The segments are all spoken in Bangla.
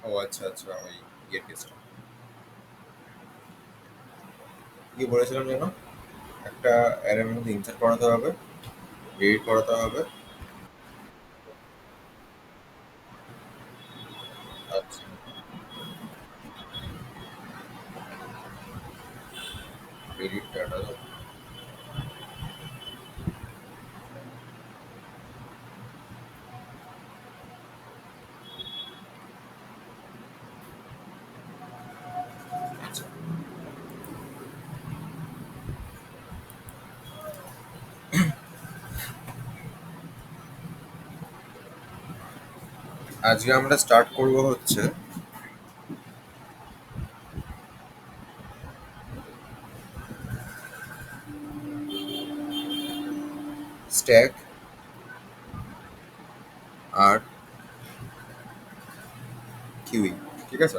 ও আচ্ছা আচ্ছা, ওই ইয়ের কেসটা কি বলেছিলাম যেন, একটা অ্যারের মধ্যে ইনসার্ট করাতে হবে, ডিলিট করাতে হবে। আচ্ছা ডিলিট ডাটা। আচ্ছা, আজকে আমরা স্টার্ট করব হচ্ছে স্ট্যাক আর কিউই। ঠিক আছে,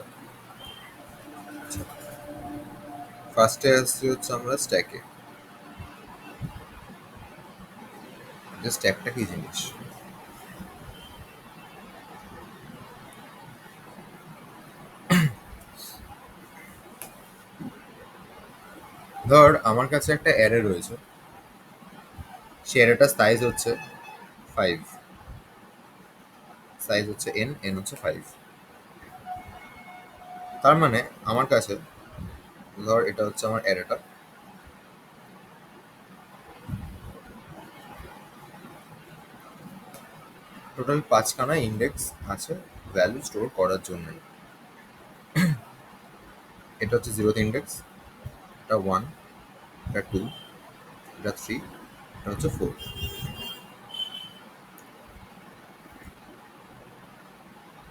ফার্স্টে আসছি হচ্ছে আমরা স্ট্যাকে। যে স্ট্যাকটা কি জিনিস, ধর আমার কাছে একটা অ্যারে রয়েছে, সেই অ্যারেটার সাইজ হচ্ছে 5, সাইজ হচ্ছে এন, এন হচ্ছে 5। তার মানে আমার কাছে, ধর এটা হচ্ছে আমার অ্যারেটা, টোটাল 5খানা ইন্ডেক্স আছে ভ্যালু স্টোর করার জন্য। এটা হচ্ছে জিরোথ ইন্ডেক্স, এটা 1, এটা 2, এটা 3, এটা হচ্ছে 4।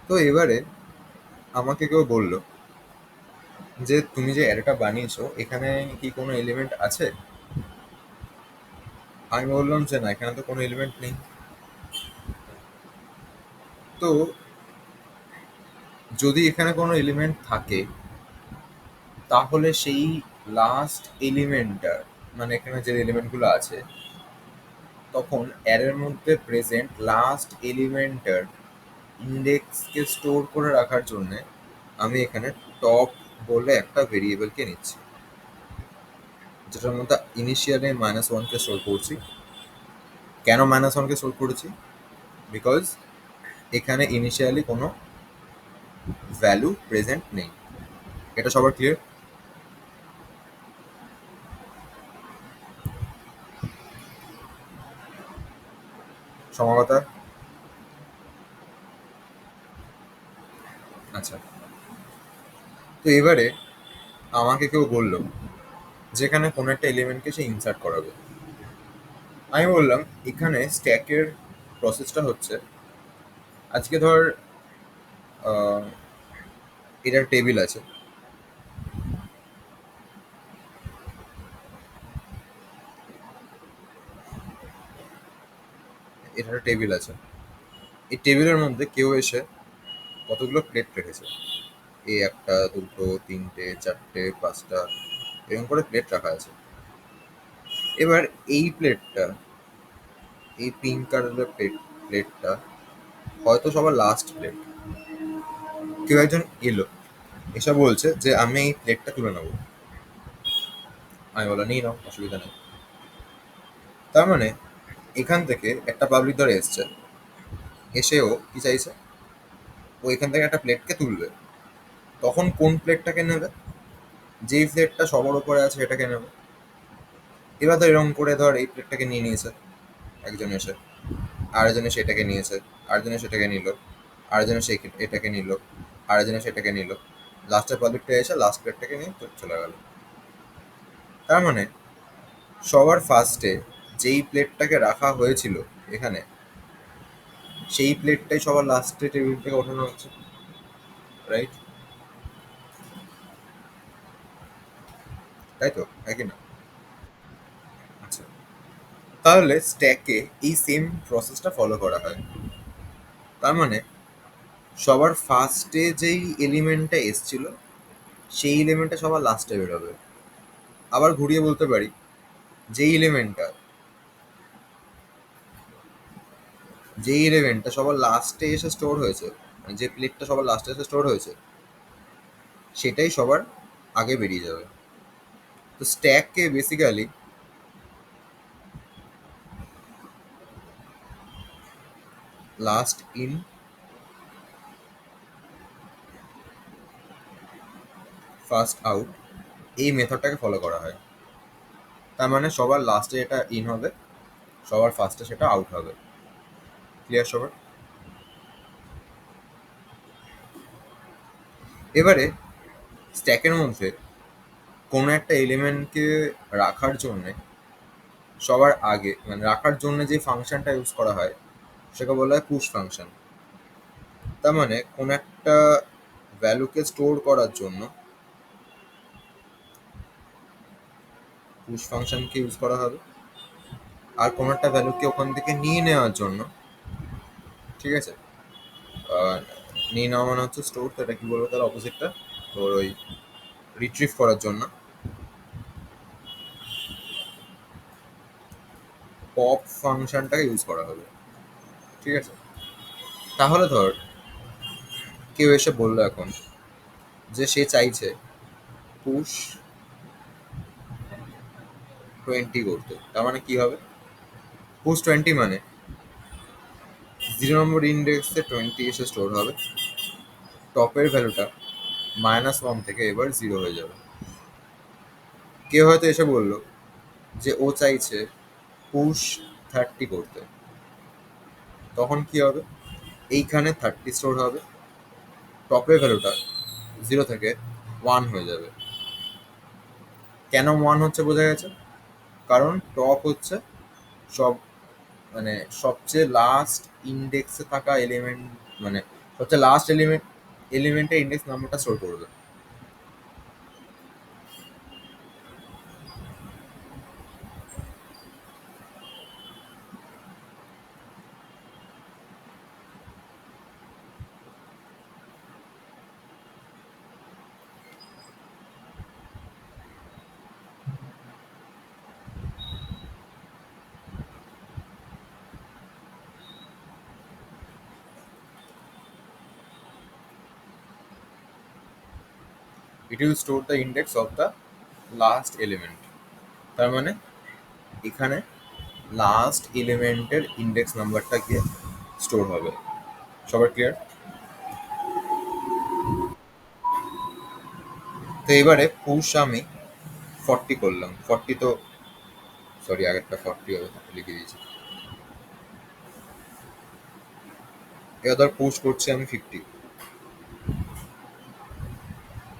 তো এবারে আমাকে কেউ বললো যে তুমি যে অ্যারেটা বানিয়েছো এখানে কি কোনো এলিমেন্ট আছে। আমি বললাম যে না, এখানে তো কোনো এলিমেন্ট নেই। তো যদি এখানে কোনো এলিমেন্ট থাকে তাহলে সেই লাস্ট এলিমেন্টটার, মানে এখানে যে এলিমেন্টগুলো আছে, তখন অ্যারের মধ্যে প্রেজেন্ট লাস্ট এলিমেন্টটার ইন্ডেক্সকে স্টোর করে রাখার জন্য আমি এখানে টপ বলে একটা ভেরিয়েবলকে নিচ্ছি, যেটার মধ্যে ইনিশিয়ালি -1কে স্টোর করছি। কেন -1কে স্টোর করেছি? বিকজ এখানে ইনিশিয়ালি কোনো ভ্যালু প্রেজেন্ট নেই। এটা সবার ক্লিয়ার? সমাগতা? আচ্ছা, তো এবারে আমাকে কেউ বললো যেখানে কোনো একটা এলিমেন্টকে সে ইনসার্ট করাবে। আমি বললাম এখানে স্ট্যাকের প্রসেসটা হচ্ছে, আজকে ধর আহ, এটার টেবিল আছে, এটার টেবিল আছে। এই টেবিলের মধ্যে কেউ এসে কতগুলো প্লেট রেখেছে, এই একটা, দুটো, তিনটে, চারটে, পাঁচটা, এরকম করে প্লেট রাখা আছে। এবার এই প্লেটটা, এই পিঙ্ক কালারের প্লেটটা হয়তো সবার লাস্ট প্লেট। কেউ একজন এলো, এসে বলছে যে আমি এই প্লেটটা তুলে নেবো। আমি বললাম নিয়ে নাও, অসুবিধা নেই। তার মানে এখান থেকে একটা পাবলিক ধরে এসছে, এসেও কি চাইছে, ও এখান থেকে একটা প্লেটকে তুলবে। তখন কোন প্লেটটাকে নেবে? যেই প্লেটটা সবার উপরে আছে সেটাকে নেবে। এবার ধর এরকম করে ধর এই প্লেটটাকে নিয়ে নিয়েছে একজন এসে, আরেকজনে সেটাকে নিয়েছে, আরেকজনে সেটাকে নিল, আরেকজনে সে এটাকে নিল, আরেকজনে সেটাকে নিল, লাস্টের পাবলিকটা এসে লাস্ট প্লেটটাকে নিয়ে চলে গেল। তার মানে সবার ফার্স্টে যেই প্লেটটাকে রাখা হয়েছিল এখানে, সেই প্লেটটাই সবার লাস্টে টেবিল থেকে ওঠানো হচ্ছে, রাইট? তাই তো, একই না? আচ্ছা, তাহলে স্ট্যাকে এই সেম প্রসেসটা ফলো করা হয়। তার মানে সবার ফার্স্টে যেই এলিমেন্টটা এসছিল সেই এলিমেন্টটা সবার লাস্টে বেরোবে। আবার ঘুরিয়ে বলতে পারি, যেই এলিমেন্টটা, যেই এলিমেন্টটা সবার লাস্টে এসে স্টোর হয়েছে মানে যে প্লেটটা সবার লাস্টে এসে স্টোর হয়েছে সেটাই সবার আগে বেরিয়ে যাবে। তো স্ট্যাককে basically last in first out এই মেথডটাকে ফলো করা হয়। তার মানে সবার লাস্টে এটা ইন হবে, সবার ফার্স্টে সেটা আউট হবে। ক্লিয়ার সবার? এবারে স্ট্যাকের মধ্যে কোনো একটা এলিমেন্টকে রাখার জন্যে সবার আগে মানে রাখার জন্য যে ফাংশনটা ইউজ করা হয় সেটা বলা হয় পুশ ফাংশন। তার মানে কোনো একটা ভ্যালুকে স্টোর করার জন্য পুশ ফাংশনকে ইউজ করা হবে, আর কোনো একটা ভ্যালুকে ওখান থেকে নিয়ে নেওয়ার জন্য, ঠিক আছে, আহ, নিয়ে নেওয়া মানে হচ্ছে স্টোর, তো এটা কি বলবো তার অপোজিটটা, তোর ওই রিট্রিভ করার জন্য পপ ফাংশনটাকে ইউজ করা হবে। ঠিক আছে, তাহলে ধর কেউ এসে বললো এখন যে সে চাইছে পুশ 20 করতে, তার মানে কি হবে? পুশ 20 মানে 0 নম্বর ইন্ডেক্সে 20 এসে স্টোর হবে, টপের ভ্যালুটা -1 থেকে এবার 0 হয়ে যাবে। কেউ হয়তো এসে বললো যে ও চাইছে পুশ 30 করতে, তখন কি হবে? এইখানে 30 স্টোর হবে, টপের ভ্যালুটা 0 থেকে 1 হয়ে যাবে। কেন 1 হচ্ছে বোঝা গেছে? কারণ টপ হচ্ছে সব মানে সবচেয়ে লাস্ট ইন্ডেক্সে থাকা এলিমেন্ট, মানে সবচেয়ে লাস্ট এলিমেন্টের ইন্ডেক্স নাম্বারটা স্টোর করবে। It will store the index of the last element. তার মানে এখানে লাস্ট এলিমেন্টের ইন্ডেক্স নাম্বারটা গিয়ে স্টোর হবে। সবার ক্লিয়ার? তো এবারে পুশ আমি 40 করলাম, 40 তো সরি আগেরটা 40 হবে লিখে দিয়েছি। এবার ধর পুশ করছি আমি 50,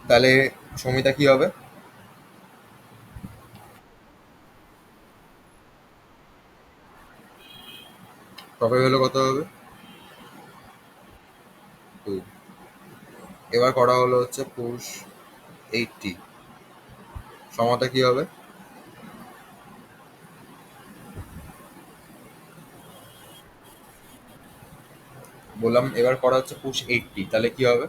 তাহলে সমিতা কি হবে? টপে হলো কত হবে? 2। এবার করা হলো হচ্ছে পুশ 80, সমতা কি হবে? বললাম এবার করা হচ্ছে পুশ 80, তাহলে কি হবে?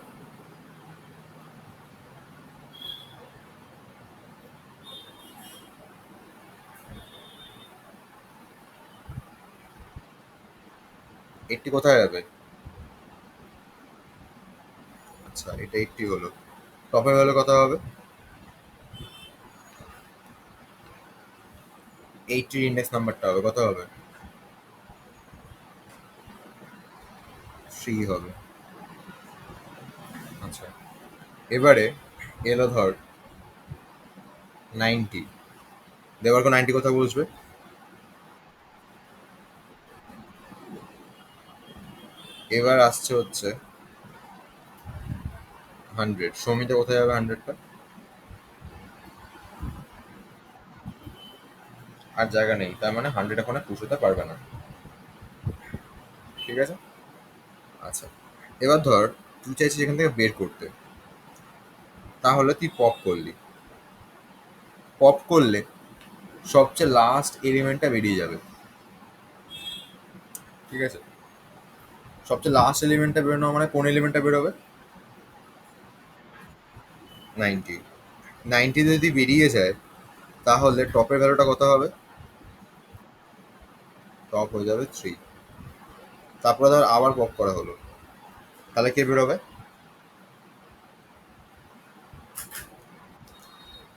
80 কোথায় যাবে? আচ্ছা এটা 80 হলো, টপে হলে কত হবে? 80 ইন্ডেক্স নাম্বারটা হবে কত হবে? 3 হবে। আচ্ছা এবারে এলো ধর 90, দেবার 90 কথা বুঝবে। এবার আসছে হচ্ছে 100, সমিতা কোথায় যাবে 100টা? আর জায়গা নেই, তার মানে 100 ওখানে পুশ হতে পারবে না। ঠিক আছে, আচ্ছা এবার ধর তুই চাইছিস এখান থেকে বের করতে, তাহলে তুই পপ করলি, পপ করলে সবচেয়ে লাস্ট এলিমেন্টটা বেরিয়ে যাবে। ঠিক আছে, সবচেয়ে লাস্ট এলিমেন্টটা বেরোনো মানে কোন এলিমেন্টটা বেরোবে? 90। 90 যদি বেরিয়ে যায় তাহলে টপের ভ্যালুটা কত হবে? টপ হয়ে যাবে 3। তারপরে ধর আবার পপ করা হলো, তাহলে কে বেরোবে?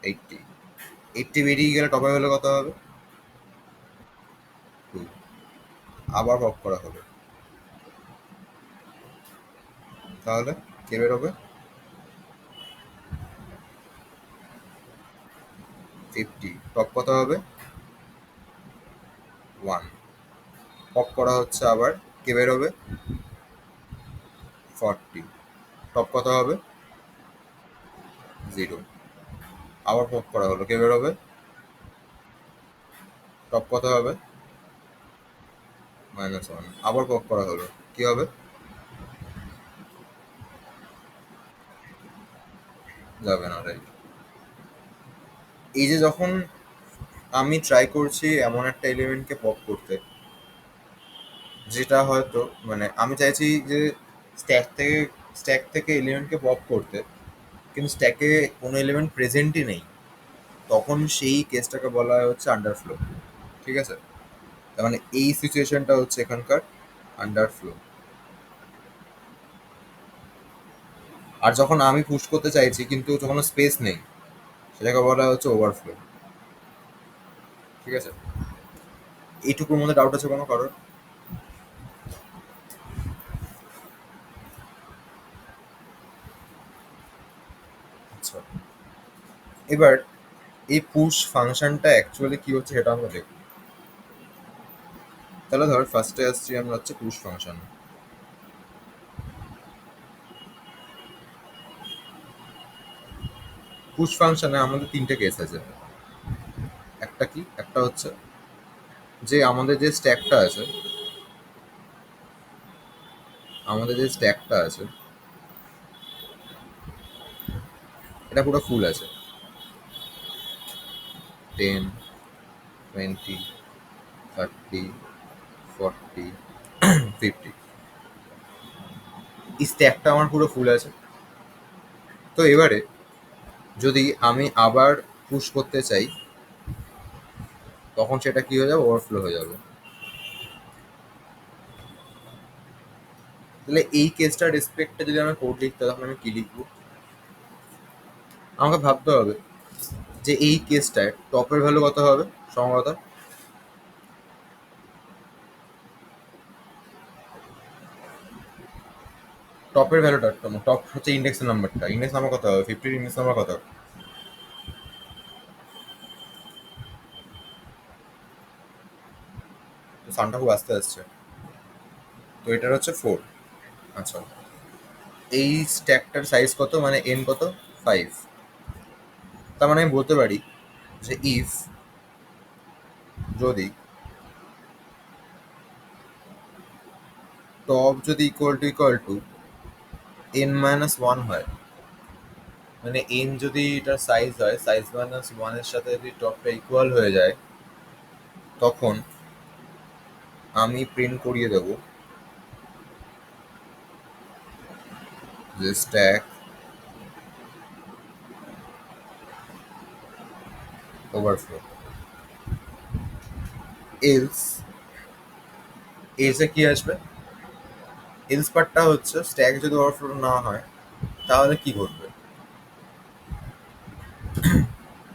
80। 80 বেরিয়ে গেলে টপে হলে কত হবে? 2। আবার পপ করা হবে, তাহলে কে বেরোবে? 50। টপ কত হবে? 1। পপ করা হচ্ছে আবার, কে বেরোবে? 40। টপ কত হবে? 0। আবার পপ করা হলো, কে বেরোবে? টপ কত হবে? -1। আবার পপ করা হলো, কি হবে? যাবে না, রাইট। এই যে যখন আমি ট্রাই করছি এমন একটা এলিমেন্টকে পপ করতে, যেটা হয়তো মানে আমি চাইছি যে স্ট্যাক থেকে স্ট্যাক থেকে এলিমেন্টকে পপ করতে, কিন্তু স্ট্যাকে কোনো এলিমেন্ট প্রেজেন্টই নেই, তখন সেই কেসটাকে বলা হয় হচ্ছে আন্ডারফ্লো। ঠিক আছে? তার মানে এই সিচুয়েশনটা হচ্ছে এখানকার আন্ডারফ্লো। আর যখন আমি পুশ করতে চাইছি কিন্তু যখন স্পেস নেই, সেটাকে বলা হচ্ছে ওভারফ্লো। ঠিক আছে? এইটুকুর মধ্যে ডাউট আছে কোনো কারোর? আচ্ছা, এবার এই পুশ ফাংশনটা অ্যাকচুয়ালি কি হচ্ছে সেটা আমরা দেখব। তাহলে ধর ফার্স্টে আসছি আমরা হচ্ছে পুশ ফাংশন। পুশ ফাংশনে আমাদের তিনটে কেস আছে। একটা কি, একটা হচ্ছে যে আমাদের যে স্ট্যাকটা আছে, আমাদের যে স্ট্যাকটা আছে এটা পুরো ফুল আছে, 10, 20, 30, 40, 50। এই স্ট্যাকটা আমার পুরো ফুল আছে। তো এবারে যদি আমি আবার পুশ করতে চাই, তখন সেটা কি হয়ে যাবে? ওভারফ্লো হয়ে যাবে। তাহলে এই কেসটার রেসপেক্টে যদি আমি কোড লিখতে, তখন আমি কি লিখবো? আমাকে ভাবতে হবে যে এই কেসটায় টপের ভ্যালু কত হবে সম্ভবত। টপের ভ্যালুটা, টপ হচ্ছে ইন্ডেক্স নাম্বারটা, ইন্ডেক্স নাম্বার কত হবে? 50। ইন্ডেক্স নাম্বার কত? তো সানটা খুব আস্তে আসছে, তো এটার হচ্ছে 4। আচ্ছা, এই স্ট্যাকটার সাইজ কত, মানে এন কত? 5। তার মানে আমি বলতে পারি যে ইফ, যদি টপ যদি ইকুয়াল টু n-1 হয়, মানে এন যদি এটার সাইজ হয়, সাইজ -1 এর সাথে যদি টপটা ইকুয়াল হয়ে যায়, তখন আমি প্রিন্ট করিয়ে দেব যে স্ট্যাক ওভারফ্লো। এলস, এলসে কি আসবে? এলস পার্টটা হচ্ছে স্ট্যাক যদি ওভারফ্লো না হয় তাহলে কি ঘটবে।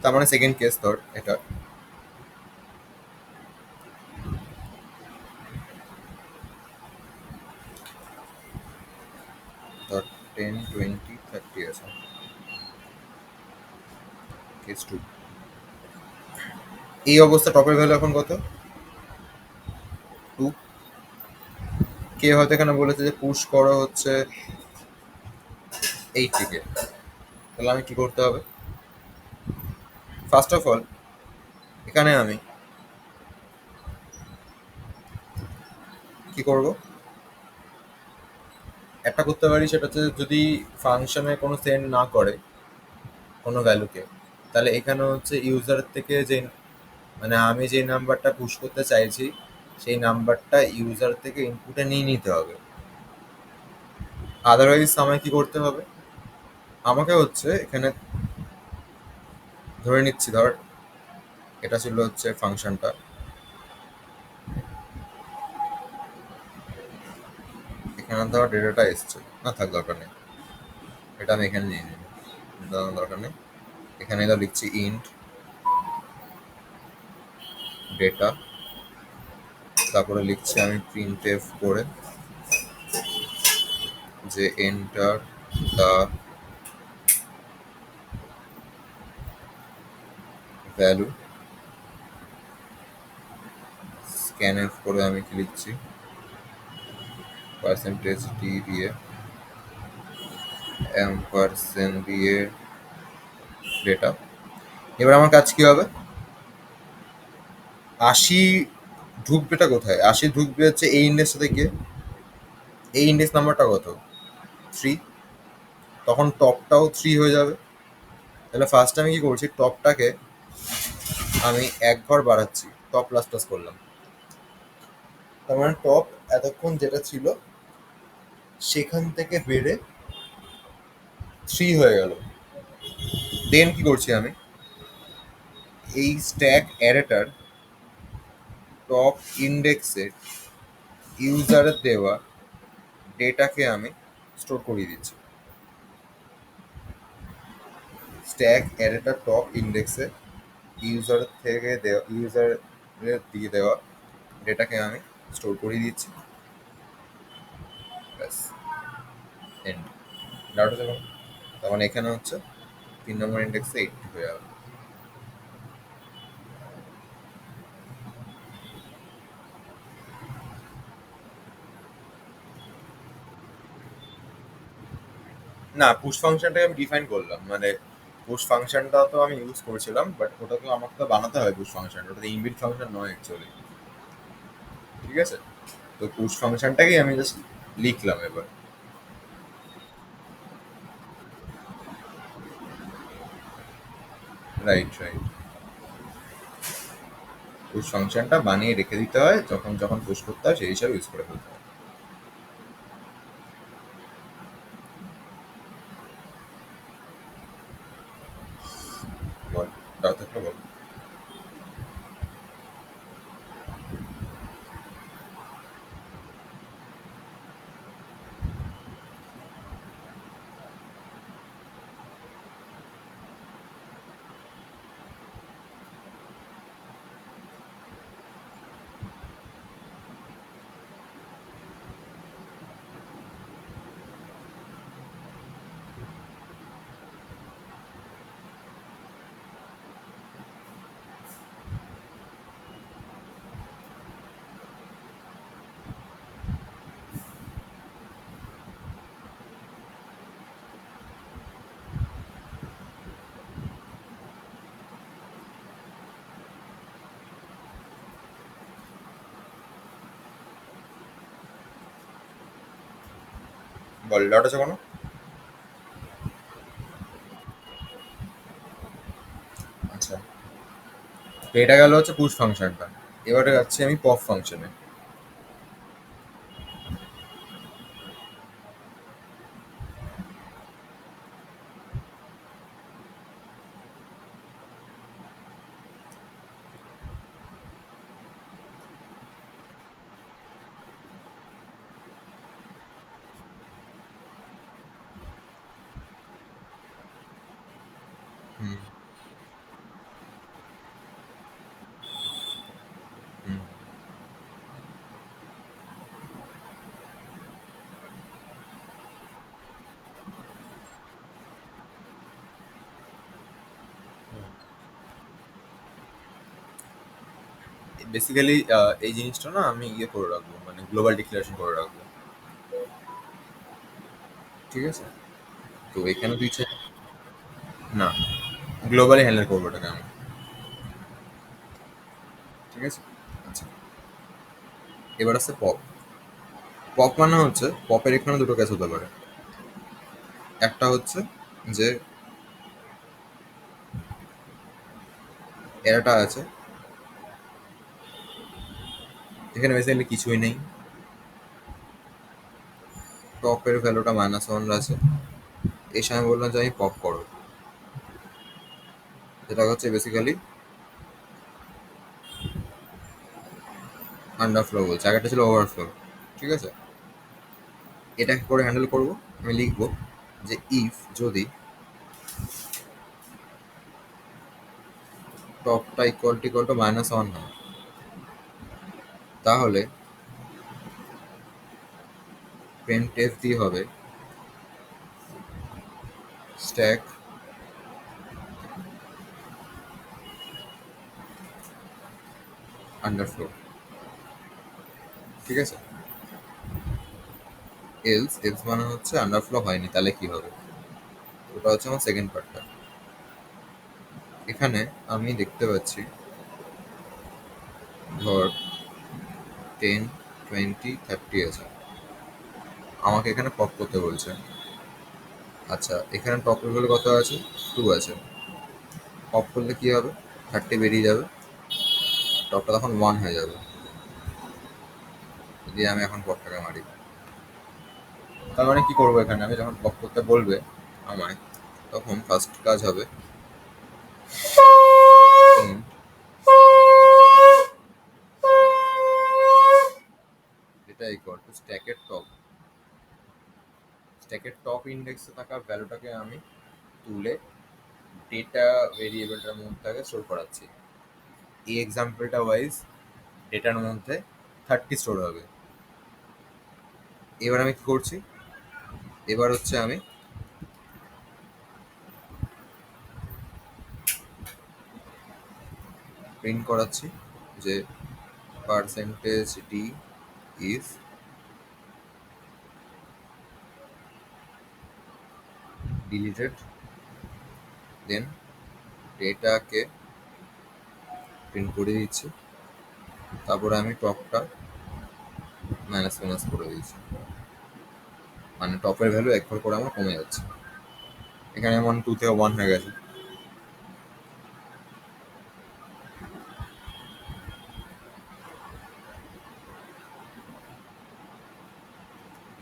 তার মানে সেকেন্ড কেস ধর এটা, ধর 10, 20, 30 আছে, কেস 2। এই অবস্থা টপের ভ্যালু এখন কত? 2। কে হয়তো এখানে বলেছে যে পুশ করো হচ্ছে 80 কে। তাহলে আমি কি করতে হবে? ফার্স্ট অফ অল এখানে আমি কি করব, একটা করতে পারি, সেটা হচ্ছে যদি ফাংশনে কোনো সেন্ড না করে কোনো ভ্যালুকে, তাহলে এখানে হচ্ছে ইউজার থেকে যে মানে আমি যে নাম্বারটা পুশ করতে চাইছি সেই নাম্বারটা ইউজার থেকে ইনপুটে নিয়ে নিতে হবে। আদারওয়াইজ আমায় কি করতে হবে? আমাকে হচ্ছে এখানে ধরে নিচ্ছি, ধর এটা ছিল হচ্ছে ফাংশনটা, এখানে দেওয়া ডেটাটা এসছে, না থাক দরকার নেই, এটা আমি এখানে নিয়ে নিই, এটা আমার দরকার নেই। এখানে তো লিখছি ইন্ট ডেটা, তারপরে লিখছি আমি প্রিন্ট এফ করে যে enter the value, scan F করে আমি কি লিখছি পার্সেন্টেজ ডি দিয়ে এম% দিয়ে ডেটা। এবার আমার কাজ কি হবে, ৮০ ঢুকবেটা কোথায়, ৮০ ঢুকবে হচ্ছে এই ইন্ডেক্সটা থেকে। এই ইন্ডেক্স নাম্বারটা কত, 3, তখন টপটাও 3 হয়ে যাবে। তাহলে ফার্স্ট আমি কি করছি, টপটাকে আমি এক ঘর বাড়াচ্ছি, টপ প্লাস প্লাস করলাম, তার মানে টপ এতক্ষণ যেটা ছিল সেখান থেকে বেড়ে 3 হয়ে গেল। দেন কি করছি আমি, এই স্ট্যাক অ্যারেটার টপ ইন্ডেক্সে ইউজারের দেওয়া ডেটাকে আমি স্টোর করিয়ে দিচ্ছি। স্ট্যাক অ্যারেটার টপ ইন্ডেক্সে ইউজারের থেকে দেওয়া, ইউজারের দিয়ে দেওয়া ডেটাকে আমি স্টোর করিয়ে দিচ্ছি, ব্যাস, এন্ড। ডাউট হচ্ছে কোনো, তার মানে এখানে হচ্ছে 3 নম্বর ইন্ডেক্সে 80 হয়ে যাবে। না, পুশ ফাংশনটাকে আমি ডিফাইন করলাম, মানে পুশ ফাংশনটা তো আমি ইউজ করেছিলাম, বাট ওটাকে আমাকে তো বানাতে হয় পুশ ফাংশন, ওটা তো ইনবিল্ট ফাংশন নয় অ্যাকচুয়ালি। ঠিক আছে, তো পুশ ফাংশনটাকেই আমি জাস্ট লিখলাম এবার। রাইট রাইট, পুশ ফাংশনটা বানিয়ে রেখে দিতে হয়, যখন যখন পুশ করতে হয় সেই হিসাবে ইউজ করে ফেলতে হয়। বল, তাও থাকলে বল। বল, ডাউট আছে কোনো? আচ্ছা, তো এটা গেল হচ্ছে পুশ ফাংশনটা। এবারে যাচ্ছি আমি পপ ফাংশনে। হুম হুম। বেসিক্যালি এই জিনিসটা না আমি ইয়ে করে রাখবো, মানে গ্লোবাল ডিক্লারেশন করে রাখবো। ঠিক আছে, তো এখানে তুই না, গ্লোবালি হ্যান্ডেল করবো এটাকে আমি। ঠিক আছে, আচ্ছা, এবার আছে পপ। পপ মানে হচ্ছে, পপের এখানে দুটো কেস হতে পারে। একটা হচ্ছে যে এরাটা আছে, এখানে বেসিক্যালি কিছুই নেই, টপের ভ্যালুটা -1 আছে, এসে আমি বললাম যে আমি পপ করো, যেটা হচ্ছে বেসিক্যালি আন্ডারফ্লো বলছে, আগেরটা ছিল ওভারফ্লো। ঠিক আছে, এটা কি করে হ্যান্ডেল করব? আমি লিখব যে ইফ যদি টপটা ইকুয়াল টু -1 হয়, তাহলে printf দিয়ে হবে স্ট্যাক আন্ডারফ্লো। ঠিক আছে? এলস এলস মানে হচ্ছে আন্ডারফ্লো হয়নি, তাহলে কি হবে? ওটা হচ্ছে আমার সেকেন্ড পার্টটা। এখানে আমি দেখতে পাচ্ছি ধর 10, 20, 30 আছে, আমাকে এখানে পপ করতে বলছে। আচ্ছা, এখানে টপ লেভেল কত আছে? 2 আছে। পপ করলে কি হবে? 30 বেরিয়ে যাবে, টপটা তখন 1 হয়ে যাবে। যদি আমি এখন পপটাকে মারি, তার মানে কি করবো এখানে? আমি যখন পপ করতে বলবে আমায়, তখন ফার্স্ট কাজ হবে int এটা ইকুয়াল টু স্ট্যাকের টপ ইন্ডেক্সে থাকা ভ্যালুটাকে আমি তুলে ডেটা ভেরিয়েবলটার মধ্যে আগে স্টোর করাচ্ছি। এই এক্সাম্পলটা ওয়াইজ ডেটার মধ্যে 30 স্টোর হবে। এবার আমি কি করছি? এবার হচ্ছে আমি প্রিন্ট করাচ্ছি যে %d is deleted, দেন ডেটাকে প্রিন্ট করে দিচ্ছি, তারপরে আমি টপটা মাইনাস মাইনাস করে দিচ্ছি, মানে টপের ভ্যালু একবার করে আমার কমে যাচ্ছে। এখানে যেমন 2 থেকে 1 হয়ে গেছে।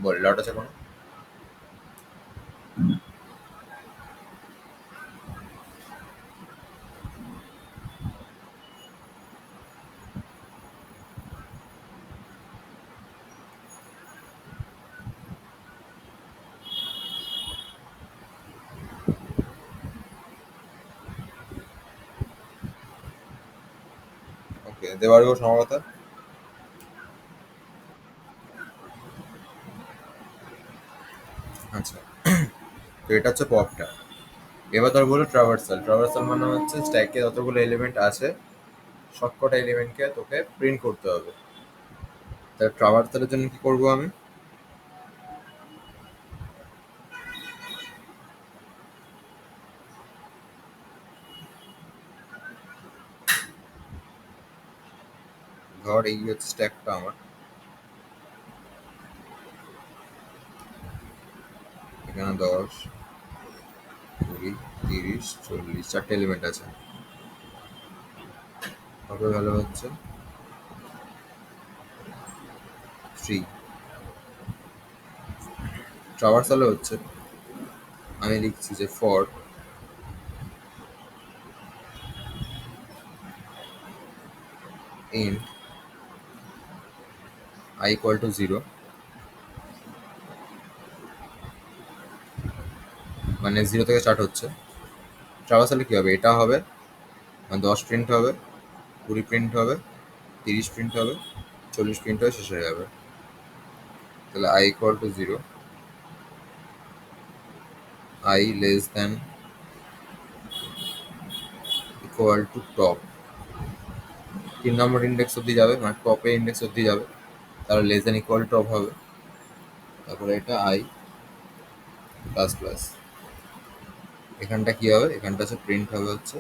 বল ডাউট আছে কোনো? ওকে, দেবার গো সম্ভবত। আচ্ছা, তো এটা হচ্ছে পপটা। এবার ধর বলো ট্রাভার্সাল। ট্রাভার্সাল মানে হচ্ছে স্ট্যাকে যতগুলো এলিমেন্ট আছে সবকটা এলিমেন্টকে তোকে প্রিন্ট করতে হবে। তাহলে ট্রাভার্সালের জন্য কি করবো আমি? ধর এই হচ্ছে স্ট্যাকটা আমার, এখানে 10, 20, 30, 40 চারটে এলিমেন্ট আছে। তবে ভালো হচ্ছে 3। ট্রাভার্সালে হচ্ছে আমি লিখছি যে for int I equal to 0, মানে 0 থেকে স্টার্ট হচ্ছে। ট্রাভার্সালে কি হবে? এটা হবে, মানে 10 প্রিন্ট হবে, 20 প্রিন্ট হবে, 30 প্রিন্ট হবে, 40 প্রিন্ট হয়ে শেষ হয়ে যাবে। তাহলে I equal to 0, I less than equal to top, 3 number index অব্দি যাবে, মানে টপে ইন্ডেক্স অব্দি যাবে, তাহলে লেস দেন ইকুয়াল টপ হবে। তারপরে এটা I প্লাস প্লাস, এখানটা কি হবে? এখানটা হচ্ছে প্রিন্ট হবে হচ্ছে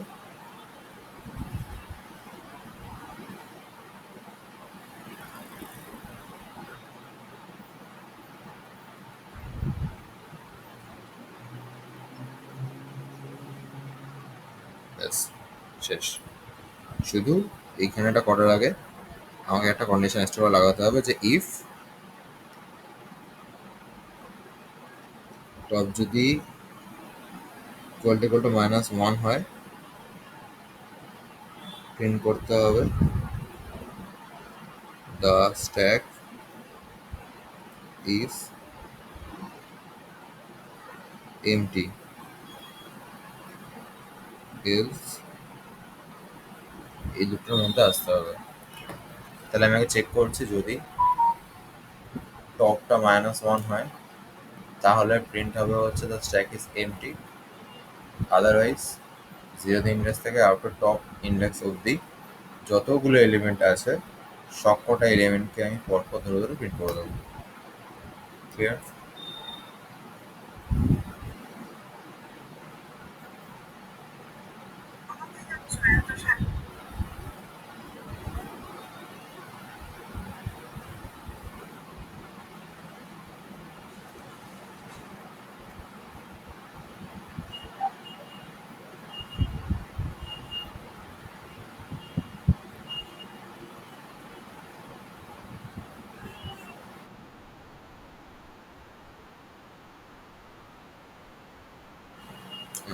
ব্যাস, শেষ। শুধু এইখানেটা করার আগে আমাকে একটা কন্ডিশন এক্সট্রা লাগাতে হবে যে ইফ টপ যদি ইকুয়াল টু -1 হয়, প্রিন্ট করতে হবে the stack is empty else এই দুটোর মধ্যে আসতে হবে। তাহলে আমি আগে চেক করছি, যদি টপটা -1 হয় তাহলে প্রিন্ট হবে হচ্ছে the stack is empty. Otherwise zero index থেকে আউটার টপ ইন্ডেক্স অবধি যতগুলো এলিমেন্ট আছে সবকটা এলিমেন্টকে আমি পরপর ধরে ধরে প্রিন্ট করে দেবো। ক্লিয়ার?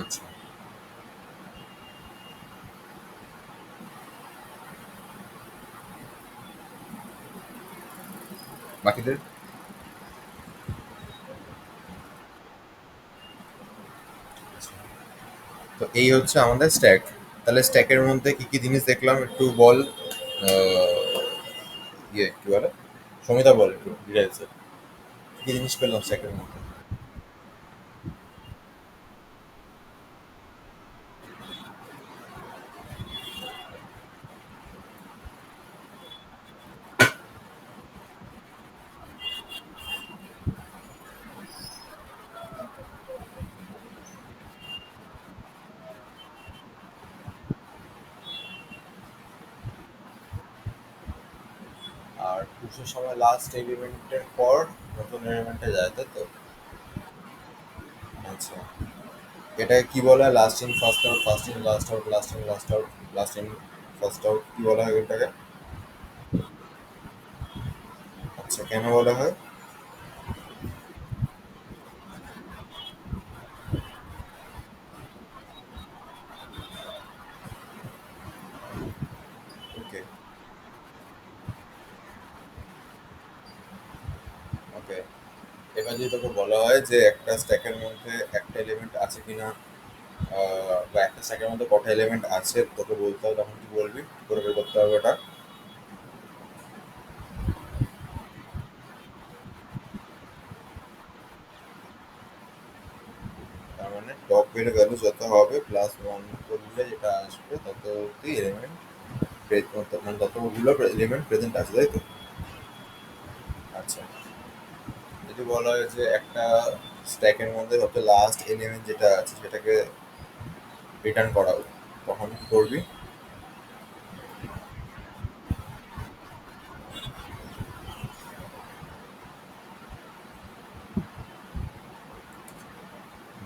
আচ্ছা, বাকিদের? তো এই হচ্ছে আমাদের স্ট্যাক। তাহলে স্ট্যাকের মধ্যে কি কি জিনিস দেখলাম একটু বল। কি বলে, সমিতা বল একটু ডিটেলসে কি জিনিস পেলাম স্ট্যাকের মধ্যে। আর পুষের সময় লাস্ট এলিমেন্টের পর নতুন এলিমেন্টে যায়, তাই তো? আচ্ছা, এটাকে কি বলা হয়? Last in first out, first in last out, last in last out, last in first out, কি বলা হয় এটাকে? আচ্ছা, কেন বলা হয়? ওকে, ওকে। এবার যদি তোকে বলা হয় যে একটা স্ট্যাকের মধ্যে একটা এলিমেন্ট আছে কিনা, বা একটা স্ট্যাকের মধ্যে কটা এলিমেন্ট আছে তোকে বলতে হবে, তখন কি বলবি? কি করে বের করতে হবে ওটা? তার মানে টপ এর ভ্যালু যত হবে +1 করলে যেটা আসবে তত অব্দি এলিমেন্ট, মানে ততগুলো এলিমেন্ট প্রেজেন্ট আছে, তাই তো? আচ্ছা, যদি বলা হয় যে একটা স্ট্যাকের মধ্যে সবচেয়ে লাস্ট এলিমেন্ট যেটা আছে সেটাকে রিটার্ন করাবো, তখন কি করবি?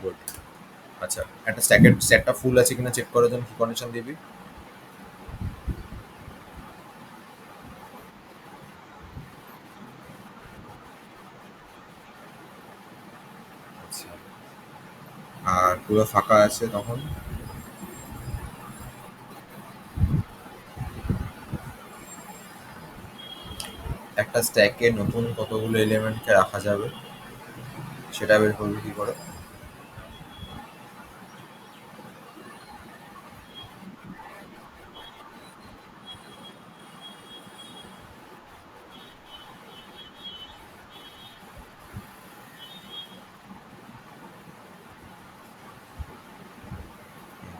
গুড। আচ্ছা, একটা স্ট্যাকের সেটটা ফুল আছে কিনা চেক করার জন্য কি কন্ডিশন দিবি? আচ্ছা, আর পুরো ফাঁকা আছে তখন? একটা স্ট্যাকে নতুন কতগুলো এলিমেন্টকে রাখা যাবে সেটা বের করবি কি করে?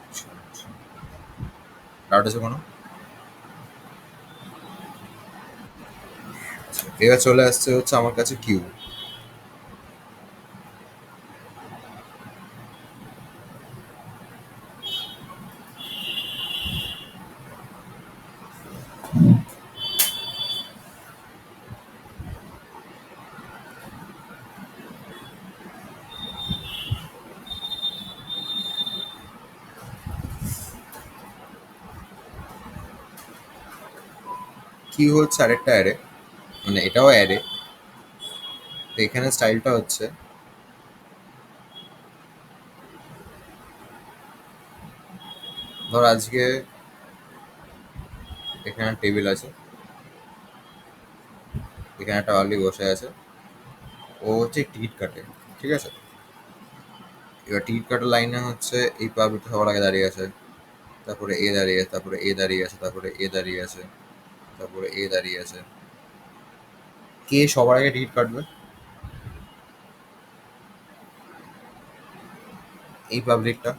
আচ্ছা, আচ্ছা। ডাউট আছে কোনো? আচ্ছা, এবার চলে আসছে হচ্ছে আমার কাছে কিউ। কিউ হচ্ছে আরেকটা অ্যারে, মানে এটাও অ্যারে। তো এখানে স্টাইলটা হচ্ছে, ধর আজকে এখানে টেবিল আছে, এখানে একটা আর্লি বসে আছে, ও হচ্ছে টিকিট কাটে, ঠিক আছে? এবার টিকিট কাটার লাইনে হচ্ছে এই পাবলিকটা সবার আগে দাঁড়িয়ে আছে, তারপরে এ দাঁড়িয়ে আছে, তারপরে এ দাঁড়িয়ে আছে, তারপরে এ দাঁড়িয়ে আছে, তারপরে এ দাঁড়িয়ে আছে। কে সবার আগে টিকিট কাটবে? এই পাবলিকটা।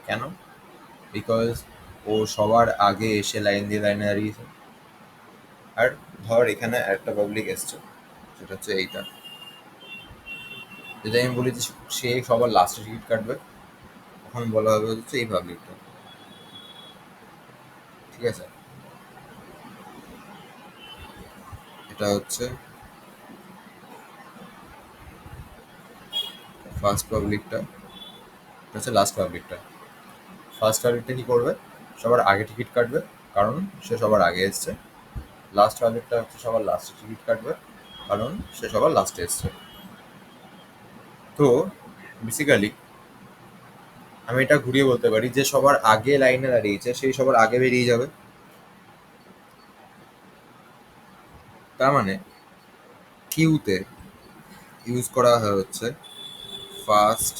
কেন? বিকজ ও সবার আগে এসে লাইন দিয়ে লাইনে দাঁড়িয়েছে। আর ধর এখানে একটা পাবলিক এসছে, সেটা হচ্ছে এইটা। যদি আমি বলি যে সে সবার লাস্টে টিকিট কাটবে, তখন বলা হবে হচ্ছে এই পাবলিকটা। ঠিক আছে? এটা হচ্ছে ফার্স্ট পাবলিকটা, এটা হচ্ছে লাস্ট পাবলিকটা। ফার্স্ট পাবলিকটা কি করবে? সবার আগে টিকিট কাটবে, কারণ সে সবার আগে এসছে। লাস্ট পাবলিকটা হচ্ছে সবার লাস্টে টিকিট কাটবে, কারণ সে সবার লাস্টে এসছে। তো বেসিক্যালি আমি এটা ঘুরিয়ে বলতে পারি যে সবার আগে লাইনে দাঁড়িয়েছে সেই সবার আগে বেরিয়ে যাবে। তার মানে কিউতে ইউজ করা হয় হচ্ছে first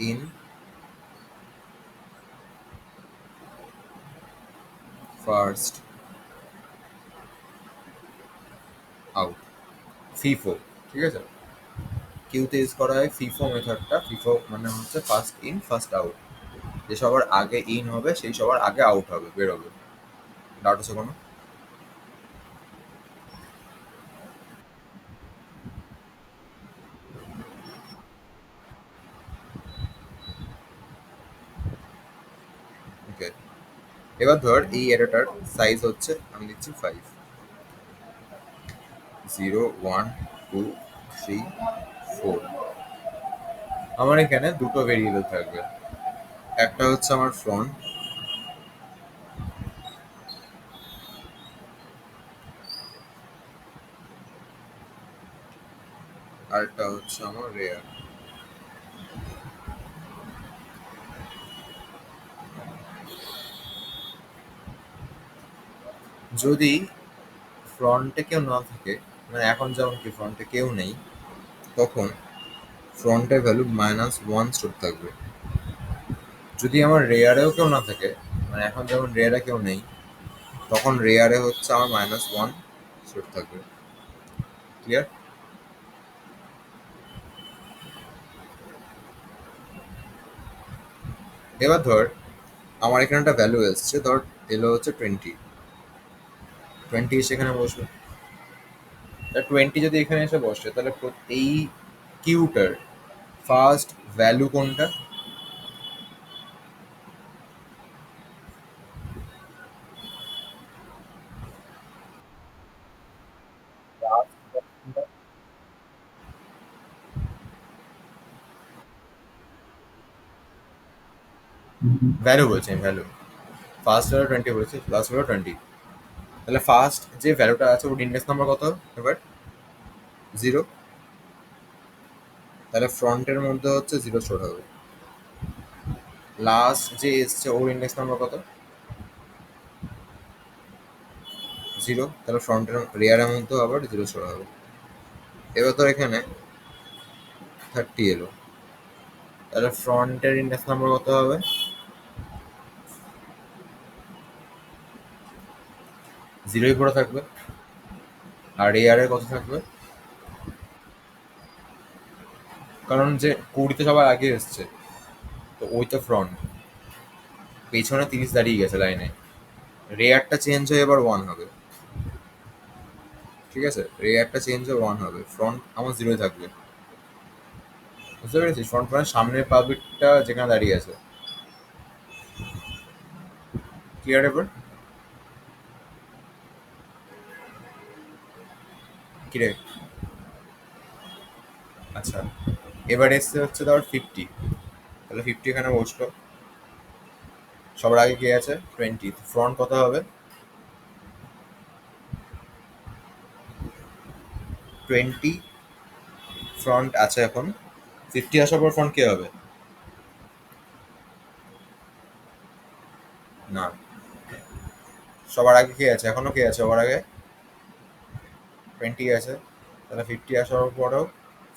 in first out, FIFO. ঠিক আছে? কিউতে ইউজ করা হয় ফিফো মেথডটা। ফিফো মানে হচ্ছে ফার্স্ট ইন ফার্স্ট আউট। যে সবার আগে ইন হবে সেই সবার আগে আউট হবে, বেরোবে। ডাউট আছে কোনো? ওকে, এবার ধর এই অ্যারেটার সাইজ হচ্ছে, আমি দিচ্ছি 5, 0, 1, 2, 3, 4। আমার এখানে দুটো ভেরিয়েবল থাকবে। একটা হচ্ছে আমার ফ্রন্ট, আরেকটা হচ্ছে আমার রেয়ার। যদি ফ্রন্টে কেউ না থাকে, মানে এখন যেমন কি ফ্রন্টে কেউ নেই, তখন ফ্রন্টের ভ্যালু -1 স্টোর থাকবে। যদি আমার রেয়ারেও কেউ না থাকে, মানে এখন যেমন রেয়ারে কেউ নেই, তখন রেয়ারে হচ্ছে আমার -1 স্টোর থাকবে। ক্লিয়ার? এবার ধর আমার এখানে একটা ভ্যালু এসছে, ধর এলো হচ্ছে 20। 20 সেখানে বসবে। তা 20 যদি এখানে এসে বসে, তাহলে এই কিউটার ফার্স্ট ভ্যালু কোনটা? ভ্যালু বলছি আমি, ভ্যালু। ফার্স্ট ভ্যালু 20 বলেছি, লাস্ট ভ্যালু 20। তাহলে ফার্স্ট যে ভ্যালুটা আছে ওর ইন্ডেক্স নাম্বার কত? এবার 0। তাহলে ফ্রন্টের মধ্যে হচ্ছে 0 স্টোর হবে। লাস্ট যে এসছে ওর ইন্ডেক্স নাম্বার কত? 0। তাহলে ফ্রন্টের রেয়ারের মধ্যে আবার 0 স্টোর হবে। এবার তো এখানে 30 এলো, তাহলে ফ্রন্টের ইন্ডেক্স নাম্বার কত হবে? 0ই পড়ে থাকবে। আর রেয়ারের কত থাকবে? কারণ যে 20 সবার আগে এসছে, তো ওই তো ফ্রন্ট। পেছনে 30 দাঁড়িয়ে গেছে লাইনে। রেয়ারটা চেঞ্জ হয়ে এবার 1 হবে। ঠিক আছে? রেয়ারটা চেঞ্জ হয়ে 1 হবে, ফ্রন্ট আমার 0 থাকবে। বুঝতে পেরেছিস? ফ্রন্ট মানে সামনের পাবলিকটা যেখানে দাঁড়িয়ে আছে। ক্লিয়ার এবার? কিরে? আচ্ছা, এবার এসছে হচ্ছে ধর 50। তাহলে 50 এখানে বসলো, সবার আগে কে আছে? 20। ফ্রন্ট কত হবে? 20 ফ্রন্ট আছে এখন। 50 আসার পর ফ্রন্ট কে হবে? না, সবার আগে কে আছে? এখনো কে আছে সবার আগে? 20 আছে। তাহলে 50 আসার পরেও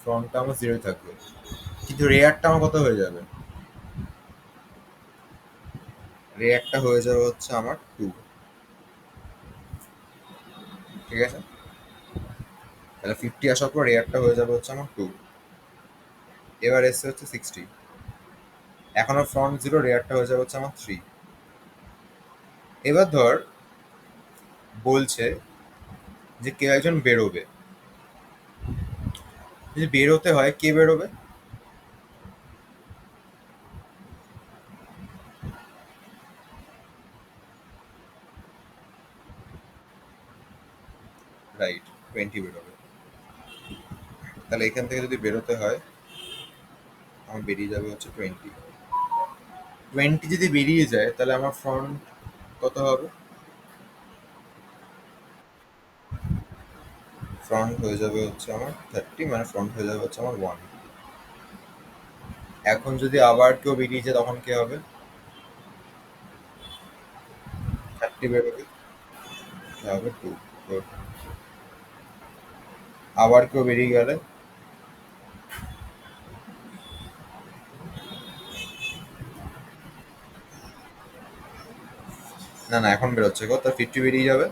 ফ্রন্টটা আমার 0 থাকবে, কিন্তু রেয়ারটা আমার কত হয়ে যাবে? রেয়ারটা হয়ে যাবে হচ্ছে আমার 2। ঠিক আছে, তাহলে 50 আসার পর রেয়ারটা হয়ে যাবে হচ্ছে আমার 2। এবার এসছে হচ্ছে 60। এখন আর ফ্রন্ট 0, রেয়ারটা হয়ে যাবে হচ্ছে আমার 3। এবার ধর বলছে যে কেউ একজন বেরোবে। যদি বেরোতে হয়, কে বেরোবে? রাইট, 20 বেরোবে। তাহলে এখান থেকে যদি বেরোতে হয়, আমার বেরিয়ে যাবে হচ্ছে 20। 20 যদি বেরিয়ে যায় তাহলে আমার ফ্রন্ট কত হবে? ফ্রন্ট হয়ে যাবে হচ্ছে আমার 30, মানে ফ্রন্ট হয়ে যাবে হচ্ছে আমার 1। এখন যদি আবার কেউ বেরিয়ে যায় তখন কি হবে? 30 বেরোবে, কি হবে? 2। আবার কেউ বেরিয়ে গেলে? না না, এখন বেরোচ্ছে গো, তার 50 বেরিয়ে যাবে,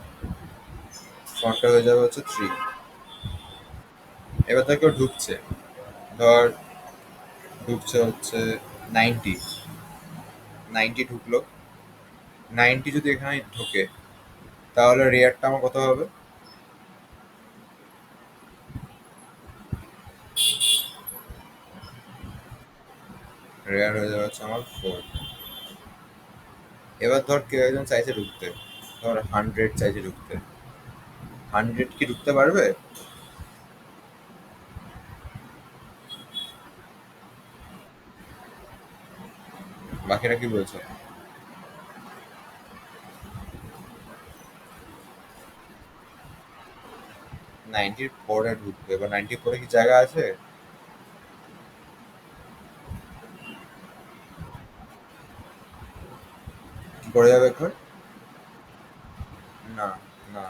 ফ্রন্টটা হয়ে যাবে হচ্ছে 3। এবার ধর কেউ ঢুকছে, ধর ঢুকছে হচ্ছে 90। 90 ঢুকলো, 90 যদি এখানে ঢোকে তাহলে রেয়ারটা আমার কত হবে? রেয়ার হয়ে যাবে হচ্ছে আমার 4। এবার ধর কেউ একজন চাইছে ঢুকতে, ধর 100 চাইছে ঢুকতে। 100 কি ঢুকতে পারবে? বাকিরা কি বলছে? 94-এ ঢুকবে, এবার 94-এ কি জায়গা আছে? কি করে যাবে এখন? না না,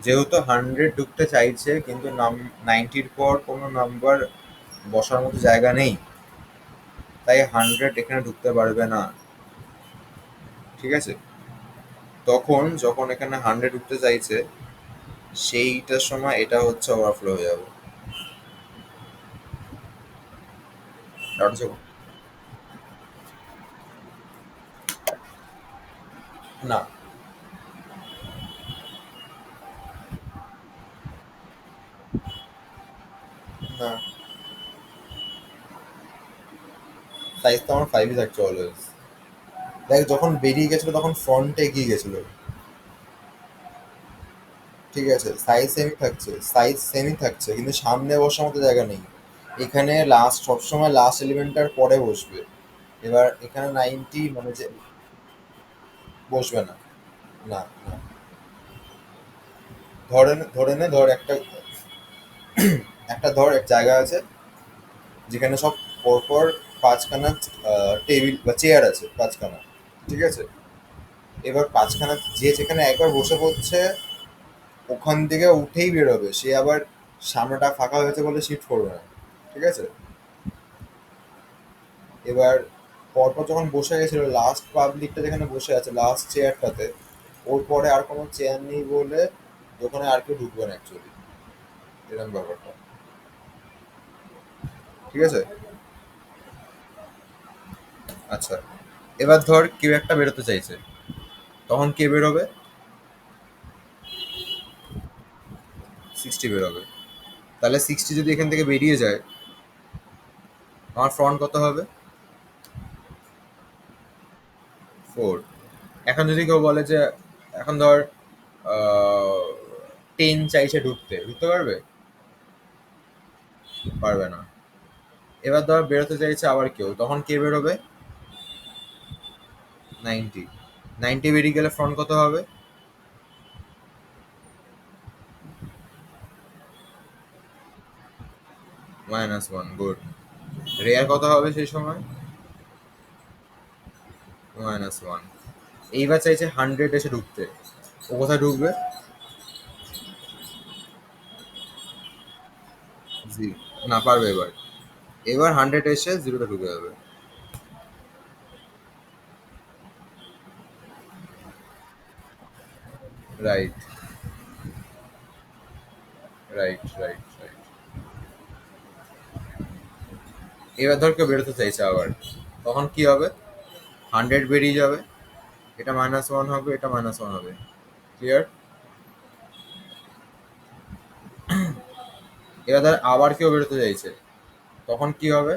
যেহেতু 100 ঢুকতে চাইছে কিন্তু 90-র পর কোনো নাম্বার বসার মতো জায়গা নেই, তাই 100 এখানে ঢুকতে পারবে না। ঠিক আছে, তখন যখন এখানে 100 ঢুকতে চাইছে সেইটার সময় এটা হচ্ছে ওভারফ্লো হয়ে যাবে। কারণ না না, সাইজ তো আমার 5ই থাকছে অলওয়েজ। দেখ যখন বেরিয়ে গেছিল তখন ফ্রন্টে এগিয়ে গেছিল। ঠিক আছে, সাইজ সেমই থাকছে, সাইজ সেমই থাকছে, কিন্তু সামনে বসার মতো জায়গা নেই। এখানে লাস্ট সবসময় লাস্ট এলিমেন্টটার পরে বসবে। এবার এখানে 90 মানে যে বসবে না। না না, ধর একটা একটা ধর এক জায়গা আছে যেখানে সব পরপর পাঁচখানা টেবিল বা চেয়ার আছে, পাঁচখানা। ঠিক আছে, এবার পাঁচখানা যে যেখানে একবার বসে পড়ছে ওখান থেকে উঠেই বেরোবে, সে আবার সামনেটা ফাঁকা হয়েছে বলে শিফট করবে না। ঠিক আছে, এবার পরপর যখন বসে গেছিল লাস্ট পাবলিকটা যেখানে বসে আছে লাস্ট চেয়ারটাতে, ওর পরে আর কোনো চেয়ার নেই বলে ওখানে আর কেউ ঢুকবে না অ্যাকচুয়ালি, এরকম ব্যাপারটা। ঠিক আছে, আচ্ছা, এবার ধর কেউ একটা বেরোতে চাইছে, তখন কে বেরোবে? 60 বেরোবে। তাহলে 60 যদি এখান থেকে বেরিয়ে যায় আমার ফ্রন্ট কত হবে? 4। এখন যদি কেউ বলে যে এখন ধর 10 চাইছে ঢুকতে, ঢুকতে পারবে? পারবে না। এবার ধর বেরোতে চাইছে আবার কেউ, তখন কে বেরোবে? 90। 90 বেরিয়ে গেলে ফ্রন্ট কত হবে? -1, গুড। রেয়ার কত হবে সেই সময়? -1। এইবার চাইছে 100 এসে ঢুকতে, ও কোথায় ঢুকবে? জি, না পারবে এবার। এবার 100 এসে 0 তে ঢুকে যাবে। Right, right, right, right. এবার ধর কেউ বেরোতে চাইছে আবার, তখন কি হবে? 100 বেরিয়ে যাবে, এটা -1 হবে, এটা -1 হবে। ক্লিয়ার? এবার ধর আবার কেউ বেরোতে চাইছে, তখন কি হবে?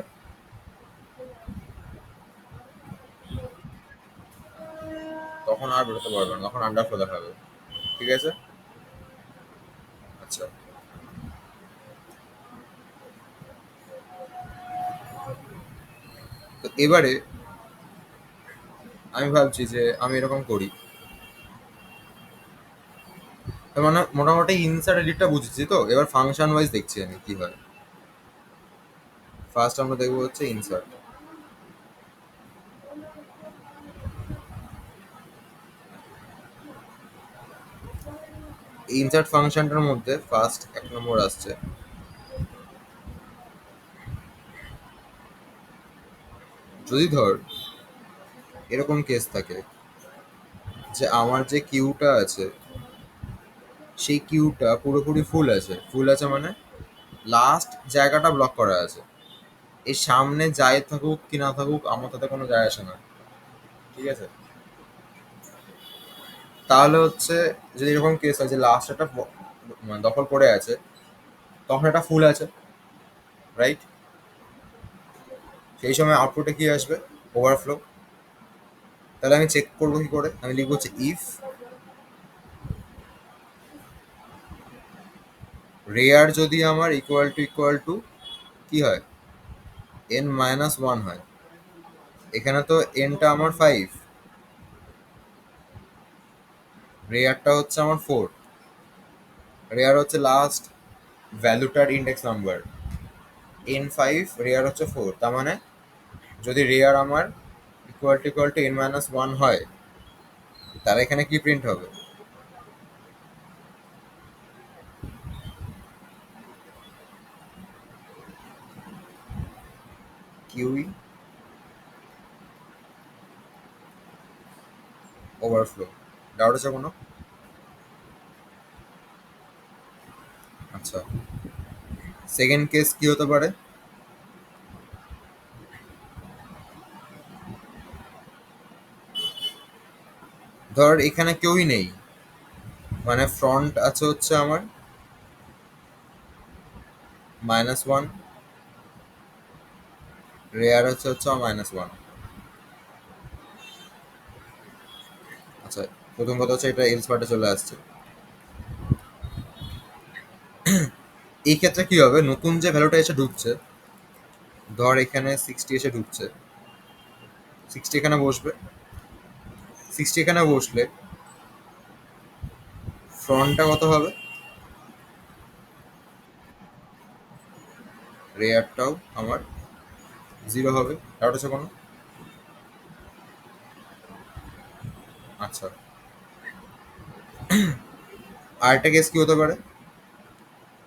তখন আর বেরোতে পারবে না, তখন আন্ডারফ্লো দেখাবে। ঠিক আছে? আচ্ছা, তো এবারে আমি ভাবছি যে আমি এরকম করি। তার মানে মোটামুটি ইনসার্ট এডিটটা বুঝেছি, তো এবার ফাংশন ওয়াইজ দেখছি আমি কি হয়। ফার্স্ট আমরা দেখবো হচ্ছে ইনসার্ট। ইনসার্ট ফাংশনটার মধ্যে ফার্স্ট 1 নম্বর আসছে, যদি ধর এরকম কেস থাকে যে আমার যে কিউটা আছে সেই কিউটা পুরোপুরি ফুল আছে। ফুল আছে মানে লাস্ট জায়গাটা ব্লক করা আছে। এই সামনে যাই থাকুক কি না থাকুক আমার তাতে কোনো যায় আসে না। ঠিক আছে? তাহলে হচ্ছে যদি এরকম কেস হয় যে লাস্ট একটা মানে দখল করে আছে, তখন এটা ফুল আছে, রাইট? সেই সময় আউটপুটে কি আসবে? ওভারফ্লো। তাহলে আমি চেক করবো কি করে? আমি লিখবো হচ্ছে ইফ রেয়ার যদি আমার ইকুয়াল টু কি হয়, n-1 হয়। এখানে তো এনটা আমার 5, রেয়ারটা হচ্ছে আমার 4। রেয়ার হচ্ছে লাস্ট ভ্যালুটার ইন্ডেক্স নাম্বার, n5, রেয়ার হচ্ছে 4। তার মানে যদি রেয়ার আমার ইকুয়াল টু n-1 হয়, তাহলে এখানে কি প্রিন্ট হবে? Kiwi overflow. ডাউট আছে কোনো? আচ্ছা, সেকেন্ড কেস কি হতে পারে? ধর এখানে কেউই নেই, মানে ফ্রন্ট আছে হচ্ছে আমার -1, রেয়ার হচ্ছে আমার -1। আচ্ছা, প্রথম কথা হচ্ছে এটা এলস পার্টে চলে আসছে। এই ক্ষেত্রে কি হবে? নতুন যে ভ্যালুটা এসে ঢুকছে, ধর এখানে 60 এসে ঢুকছে, 60 এখানে বসবে। 60 এখানে বসলে ফ্রন্টটা কত হবে? রেয়ারটাও আমার 0 হবে। ডাউট আছে কোনো? আচ্ছা, আরেকটা কেস কি হতে পারে?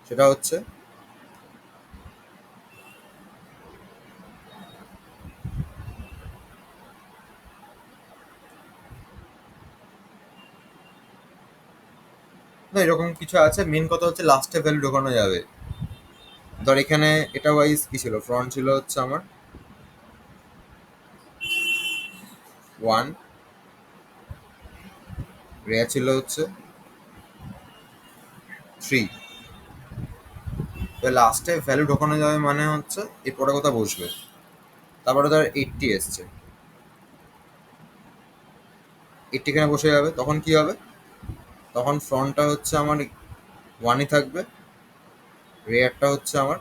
সেটা হচ্ছে না, এরকম কিছু আছে, মেন কথা হচ্ছে লাস্টে ভ্যালু ঢোকানো যাবে। ধর এখানে এটা ওয়াইজ কি ছিল? ফ্রন্ট ছিল হচ্ছে আমার 1, রেয়ার ছিল হচ্ছে 3। তো লাস্টে ভ্যালু ঢোকানো যাবে মানে হচ্ছে এরপরে কথা বসবে। তারপরে ধর 80 এসছে, 80 এখানে বসে যাবে, তখন কি হবে? তখন ফ্রন্টটা হচ্ছে আমার 1ই থাকবে, রেয়ারটা হচ্ছে আমার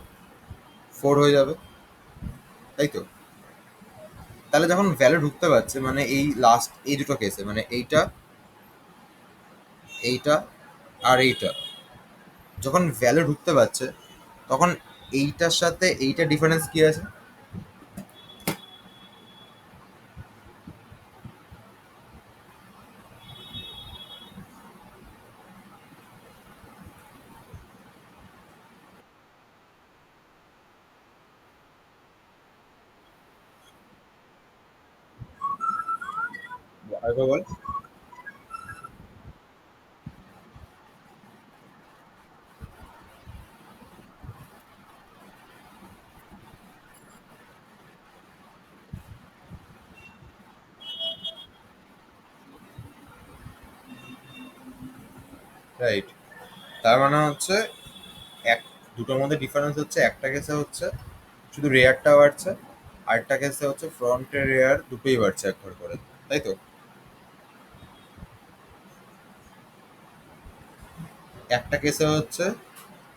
4 হয়ে যাবে, তাই তো? তাহলে যখন ভ্যালু ঢুকতে পারছে, মানে এই লাস্ট এই দুটো কেসে, মানে এইটা, এইটা আর এইটা, যখন ভ্যালু ঢুকতে পারছে, তখন এইটার সাথে এইটা ডিফারেন্স কি আছে? আরেকবার বল। রাইট। তার মানে হচ্ছে এক দুটোর মধ্যে ডিফারেন্স হচ্ছে, একটা কেসে হচ্ছে শুধু রেয়ারটা বাড়ছে, আরেকটা কেসে হচ্ছে ফ্রন্টের রেয়ার দুটোই বাড়ছে এক ঘর করে, তাই তো? একটা কেসে হচ্ছে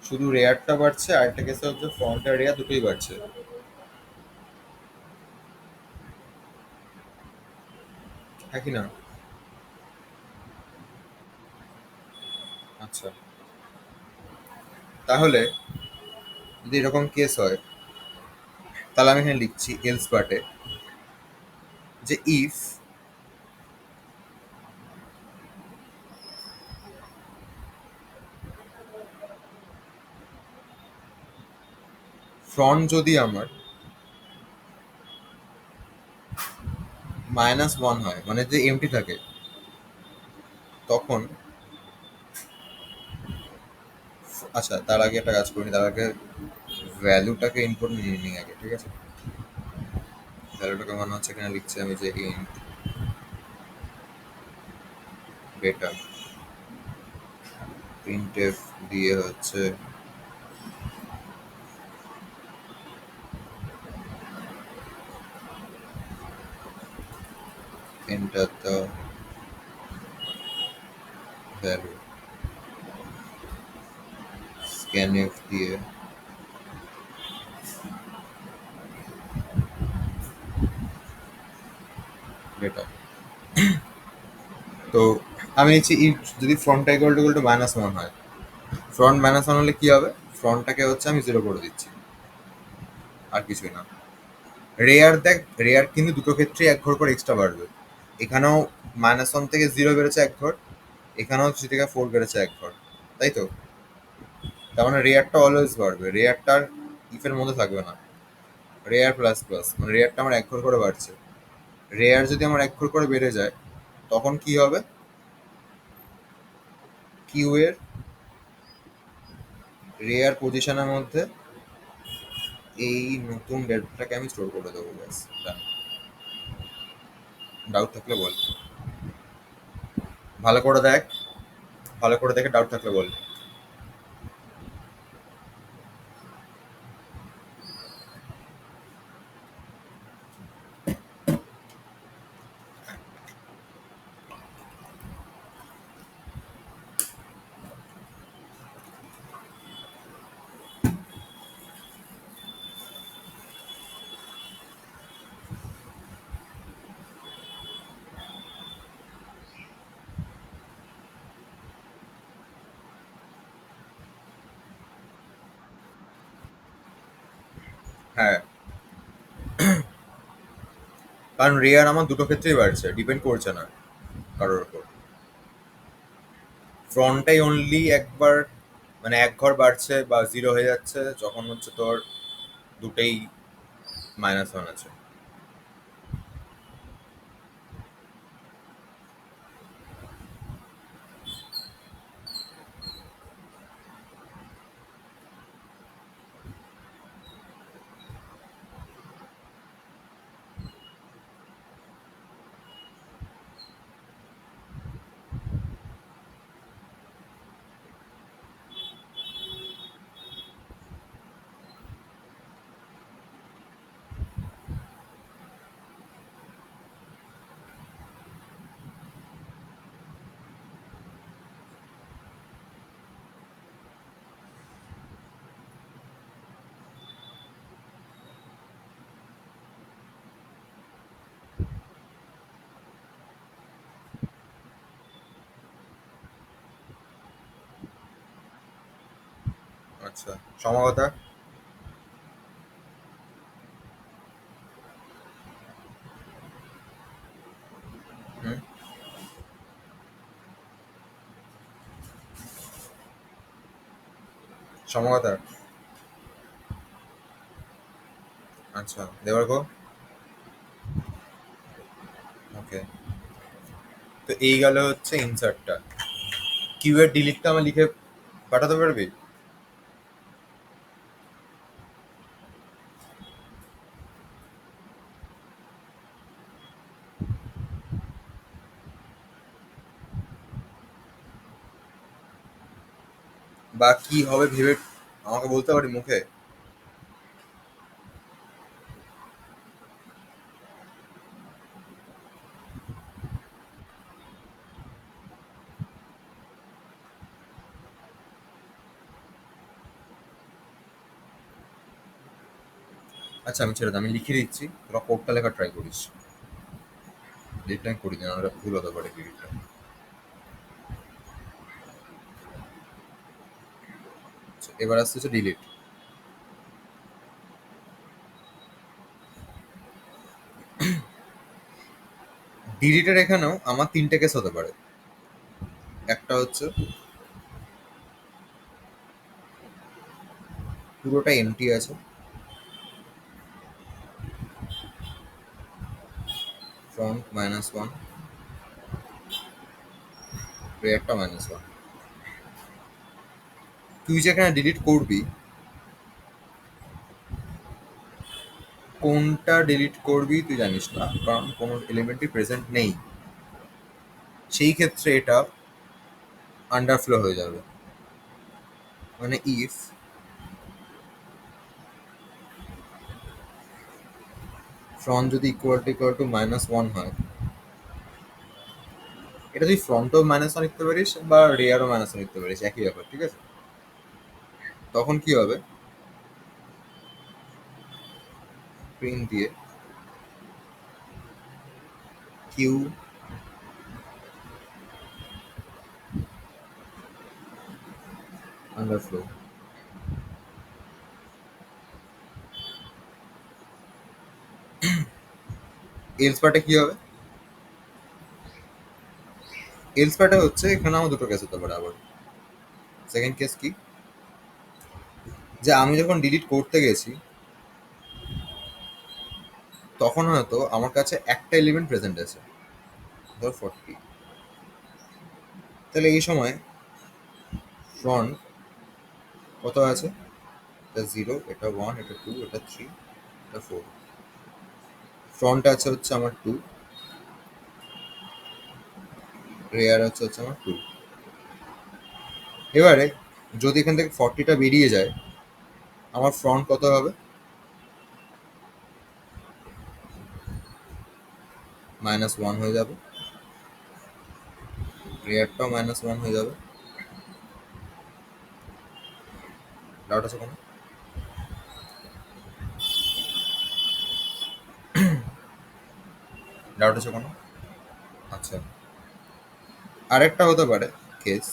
শুধু রেয়ারটা বাড়ছে, আরেকটা কেসে হচ্ছে ফ্রন্ট আর রেয়ার দুটোই বাড়ছে। হ্যাঁ কি না? আচ্ছা, তাহলে যদি এরকম কেস হয়, তাহলে আমি এখানে লিখছি এলস পার্টে যে ইফ ফ্রন্ট যদি আমার -1 হয়, মানে যদি এমটি থাকে, তখন আচ্ছা তার আগে একটা কাজ করি, তার আগে ভ্যালুটাকে ইনপুট নিয়ে নিই আগে, ঠিক আছে? ভ্যালুটাকে মনে হচ্ছে এখানে লিখছি আমি যে ইন্ট ডেটা প্রিন্টএফ দিয়ে হচ্ছে এন্টার দ্য ভ্যালু, স্ক্যানএফ দিয়ে ডেটা। তো আমি নিচ্ছি ইফ যদি ফ্রন্টটা ইকুয়াল টু -1 হয়, ফ্রন্ট -1 হলে কি হবে? ফ্রন্টটাকে হচ্ছে আমি 0 করে দিচ্ছি, আর কিছুই না। রেয়ার দেখ, রেয়ার কিন্তু দুটো ক্ষেত্রেই এক ঘর করে এক্সট্রা বাড়বে। এখানেও -1 থেকে 0 বেড়েছে এক ঘর, এখানেও 3 থেকে 4 বেড়েছে এক ঘর, তাই তো? তার মানে রেয়ারটা অলওয়েজ বাড়বে, রেয়ারটার ইফের মধ্যে থাকবে না। রেয়ার প্লাস প্লাস মানে রেয়ারটা আমার এক ঘর করে বাড়ছে। রেয়ার যদি আমার এক ঘর করে বেড়ে যায়, তখন কি হবে? কিউ এর রেয়ার পজিশনের মধ্যে এই নতুন ডেটাটাকে আমি স্টোর করে দেবো, ব্যাস। ডাউট থাকলে বল, ভালো করে দেখ, ভালো করে দেখে ডাউট থাকলে বল। হ্যাঁ, কারণ রেয়ার আমার দুটো ক্ষেত্রেই বাড়ছে, ডিপেন্ড করছে না কারোর উপর। ফ্রন্টটাই অনলি একবার, মানে এক ঘর বাড়ছে বা 0 হয়ে যাচ্ছে যখন হচ্ছে তোর দুটেই -1 আছে। আচ্ছা, সমাগতা। হুম, সমাগতা। আচ্ছা, দেবার গো। ওকে। তো এই গেল হচ্ছে ইনসার্টটা। কিউ এর ডিলিটটা আমার লিখে পাঠাতে পারবি? বা কি হবে ভেবে আমাকে বলতে পারি মুখে? আচ্ছা আমি ছেড়ে দে, আমি লিখে দিচ্ছি, তোরা কোডটা লেখা ট্রাই করিস। ডিলিটটা আমি করি দিন, আমার ভুল হতে পারে ডিলিটটা। আচ্ছা, এবার আসছে হচ্ছে ডিলিট। ডিলিটের এখানেও আমার তিনটে কেস হতে পারে। একটা হচ্ছে পুরোটা এমটি আছে, ফ্রন্ট -1, রেয়ারটা -1। তুই যেখানে ডিলিট করবি, কোনটা ডিলিট করবি তুই জানিস না, কারণ কোনো এলিমেন্টই প্রেজেন্ট নেই। সেই ক্ষেত্রে এটা আন্ডারফ্লো হয়ে যাবে। মানে ইফ ফ্রন্ট যদি ইকুয়াল টু -1 হয়, এটা তুই ফ্রন্টও -1 লিখতে পারিস বা রেয়ারও -1 লিখতে পারিস, একই ব্যাপার, ঠিক আছে? তখন কি হবে, প্রিন্ট দিয়ে কিউ আন্ডারফ্লো। এলস পার্টে কি হবে? এলস পার্টে হচ্ছে এখানে আমার দুটো কেস হতে পারে আবার। সেকেন্ড কেস কি, যে আমি যখন ডিলিট করতে গেছি তখন হয়তো আমার কাছে একটা এলিমেন্ট প্রেজেন্ট আছে, ধর 40। তাহলে এই সময় ফ্রন্ট কত আছে? এটা 0, এটা 1, এটা 2, এটা 3, এটা 4। ফ্রন্ট আছে হচ্ছে আমার 2, রেয়ার হচ্ছে আমার 2। এবারে যদি এখান থেকে 40টা বেরিয়ে যায়, আমার ফ্রন্ট কত হবে? -1 হয়ে যাবে, রেয়ারটাও -1 হয়ে যাবে। ডাউট আছে কোনো? ডাউট আছে কোনো? আচ্ছা, আরেকটা হতে পারে কেস,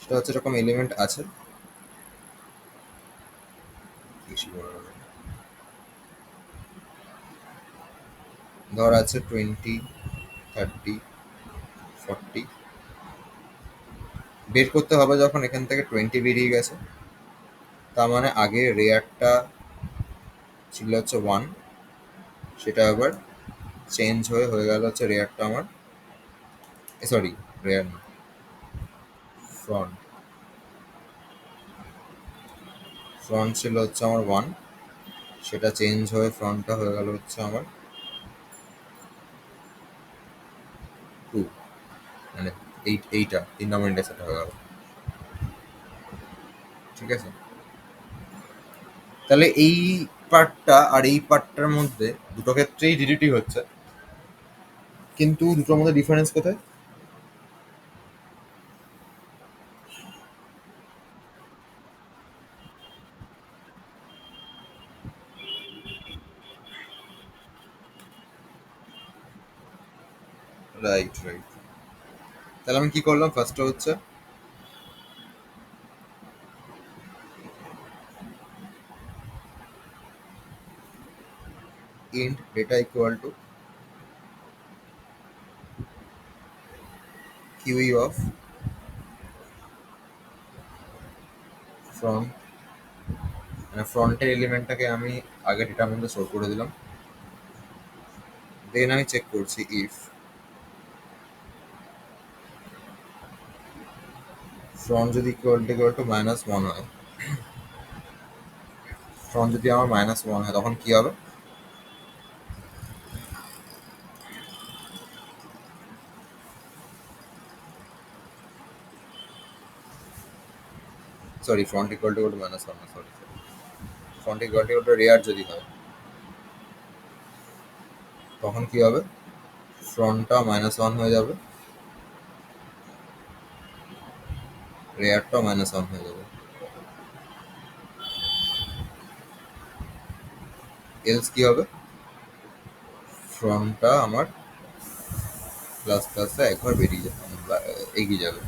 সেটা হচ্ছে এরকম এলিমেন্ট আছে, বেশি বড় হবে। ধর আছে 20, 30, 40। বের করতে হবে যখন এখান থেকে 20 বেরিয়ে গেছে, তার মানে আগে রেয়ারটা ছিল হচ্ছে 1, সেটা আবার চেঞ্জ হয়ে গেল হচ্ছে রেয়ারটা আমার, সরি রেয়ার না, ফ্রন্ট। ফ্রন্ট ছিল হচ্ছে আমার 1, সেটা চেঞ্জ হয়ে ফ্রন্টটা হয়ে গেল হচ্ছে আমার 2। মানে এইটা 3 নম্বর ইন্ডেক্স এটা হয়ে গেল, ঠিক আছে? তাহলে এই পার্টটা আর এই পার্টটার মধ্যে দুটো ক্ষেত্রেই ডিডিটি হচ্ছে, কিন্তু দুটোর মধ্যে ডিফারেন্স কোথায়? Right, right. তাহলে আমি কি করলাম, ফার্স্টে হচ্ছে int data equal to kiwi of front, মানে ফ্রন্টের এলিমেন্টটাকে আমি আগে ডেটার মধ্যে স্টোর করে দিলাম। দেন আমি চেক করছি ইফ ফ্রন্ট যদি ইকুয়াল টু -1 হয়, ফ্রন্ট যদি আমার -1 হয় তখন কি হবে? সরি, ফ্রন্ট ইকুয়াল টু -1 না, sorry, front equal to rare যদি হয় তখন কি হবে? ফ্রন্টটা -1 হয়ে যাবে, রেয়ারটাও -1 হয়ে যাবে। এলস কি হবে? ফ্রন্টটা আমার প্লাস প্লাসে একবার বেরিয়ে যাবে, এগিয়ে যাবে।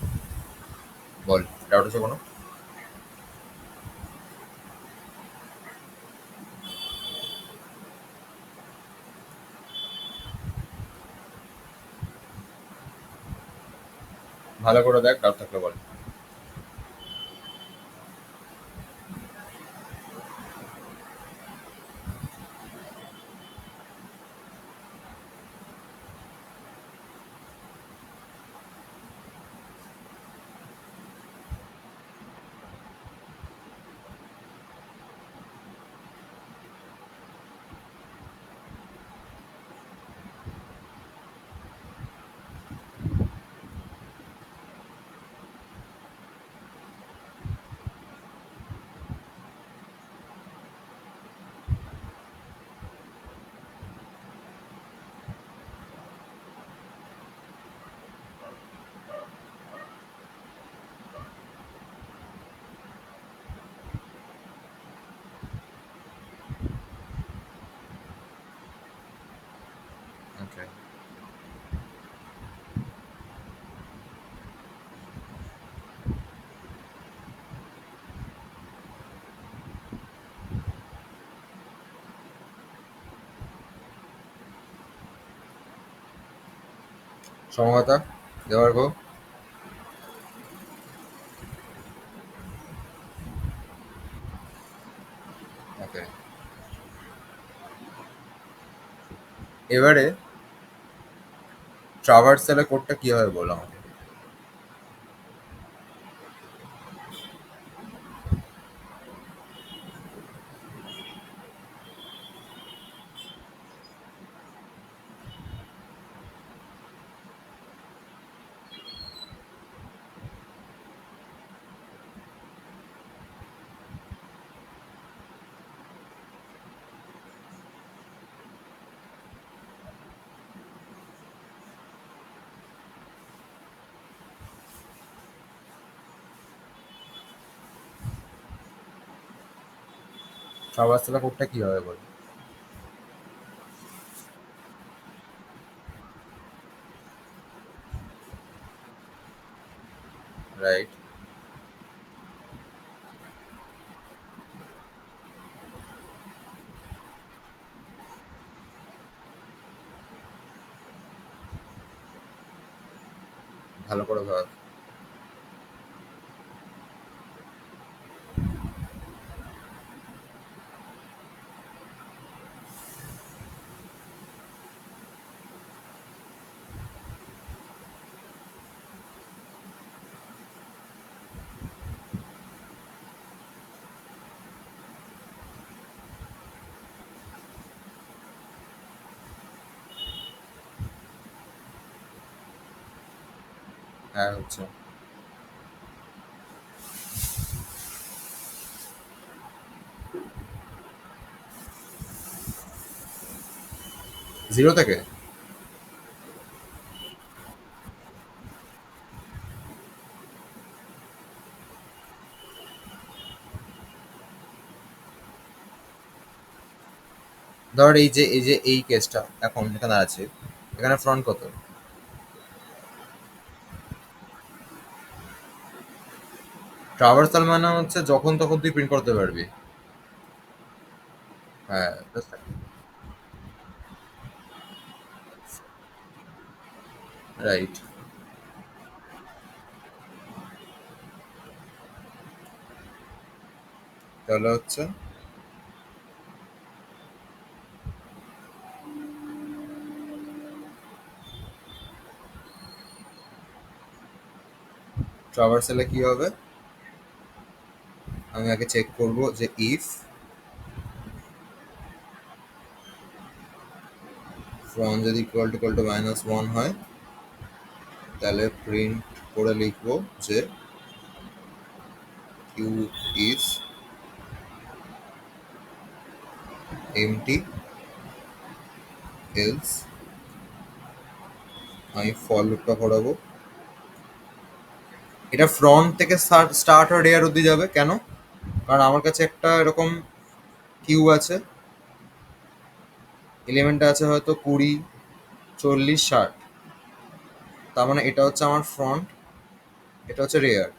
বল, ডাউট আছে কোনো? ভালো করে দেখ, ডাউট থাকলে বল। ওকে। সমতা দেওয়ার গো। ওকে। এবারে ট্রাভার্সালে কোডটা কি হবে বলো আমাকে। ট্রাভার্সালে কোডটা কি হবে বলো। রাইট। ভালো করে ভাব। হ্যাঁ, হচ্ছে। 0 থেকে? ধর এই কেসটা এখন এখানে আছে, এখানে ফ্রন্ট কত? ট্রাভার্সাল মানে হচ্ছে যখন তখন তুই প্রিন্ট করতে পারবি। হ্যাঁ, রাইট। তাহলে হচ্ছে ট্রাভার্সালে কি হবে, আমি আগে চেক করব যে ইফ ফ্রন্ট যদি ইকুয়াল টু -1 হয়, তাহলে প্রিন্ট করে লিখবো যে কিউ ইজ এমটি, এলস আমি ফর লুপটা করাবো। এটা ফ্রন্ট থেকে স্টার্ট আর রেয়ার অব্দি যাবে কেন? কারণ আমার কাছে একটা এরকম কিউ আছে, এলিমেন্ট আছে হয়তো 20, 40, 60। তার মানে এটা হচ্ছে আমার ফ্রন্ট, এটা হচ্ছে রেয়ার।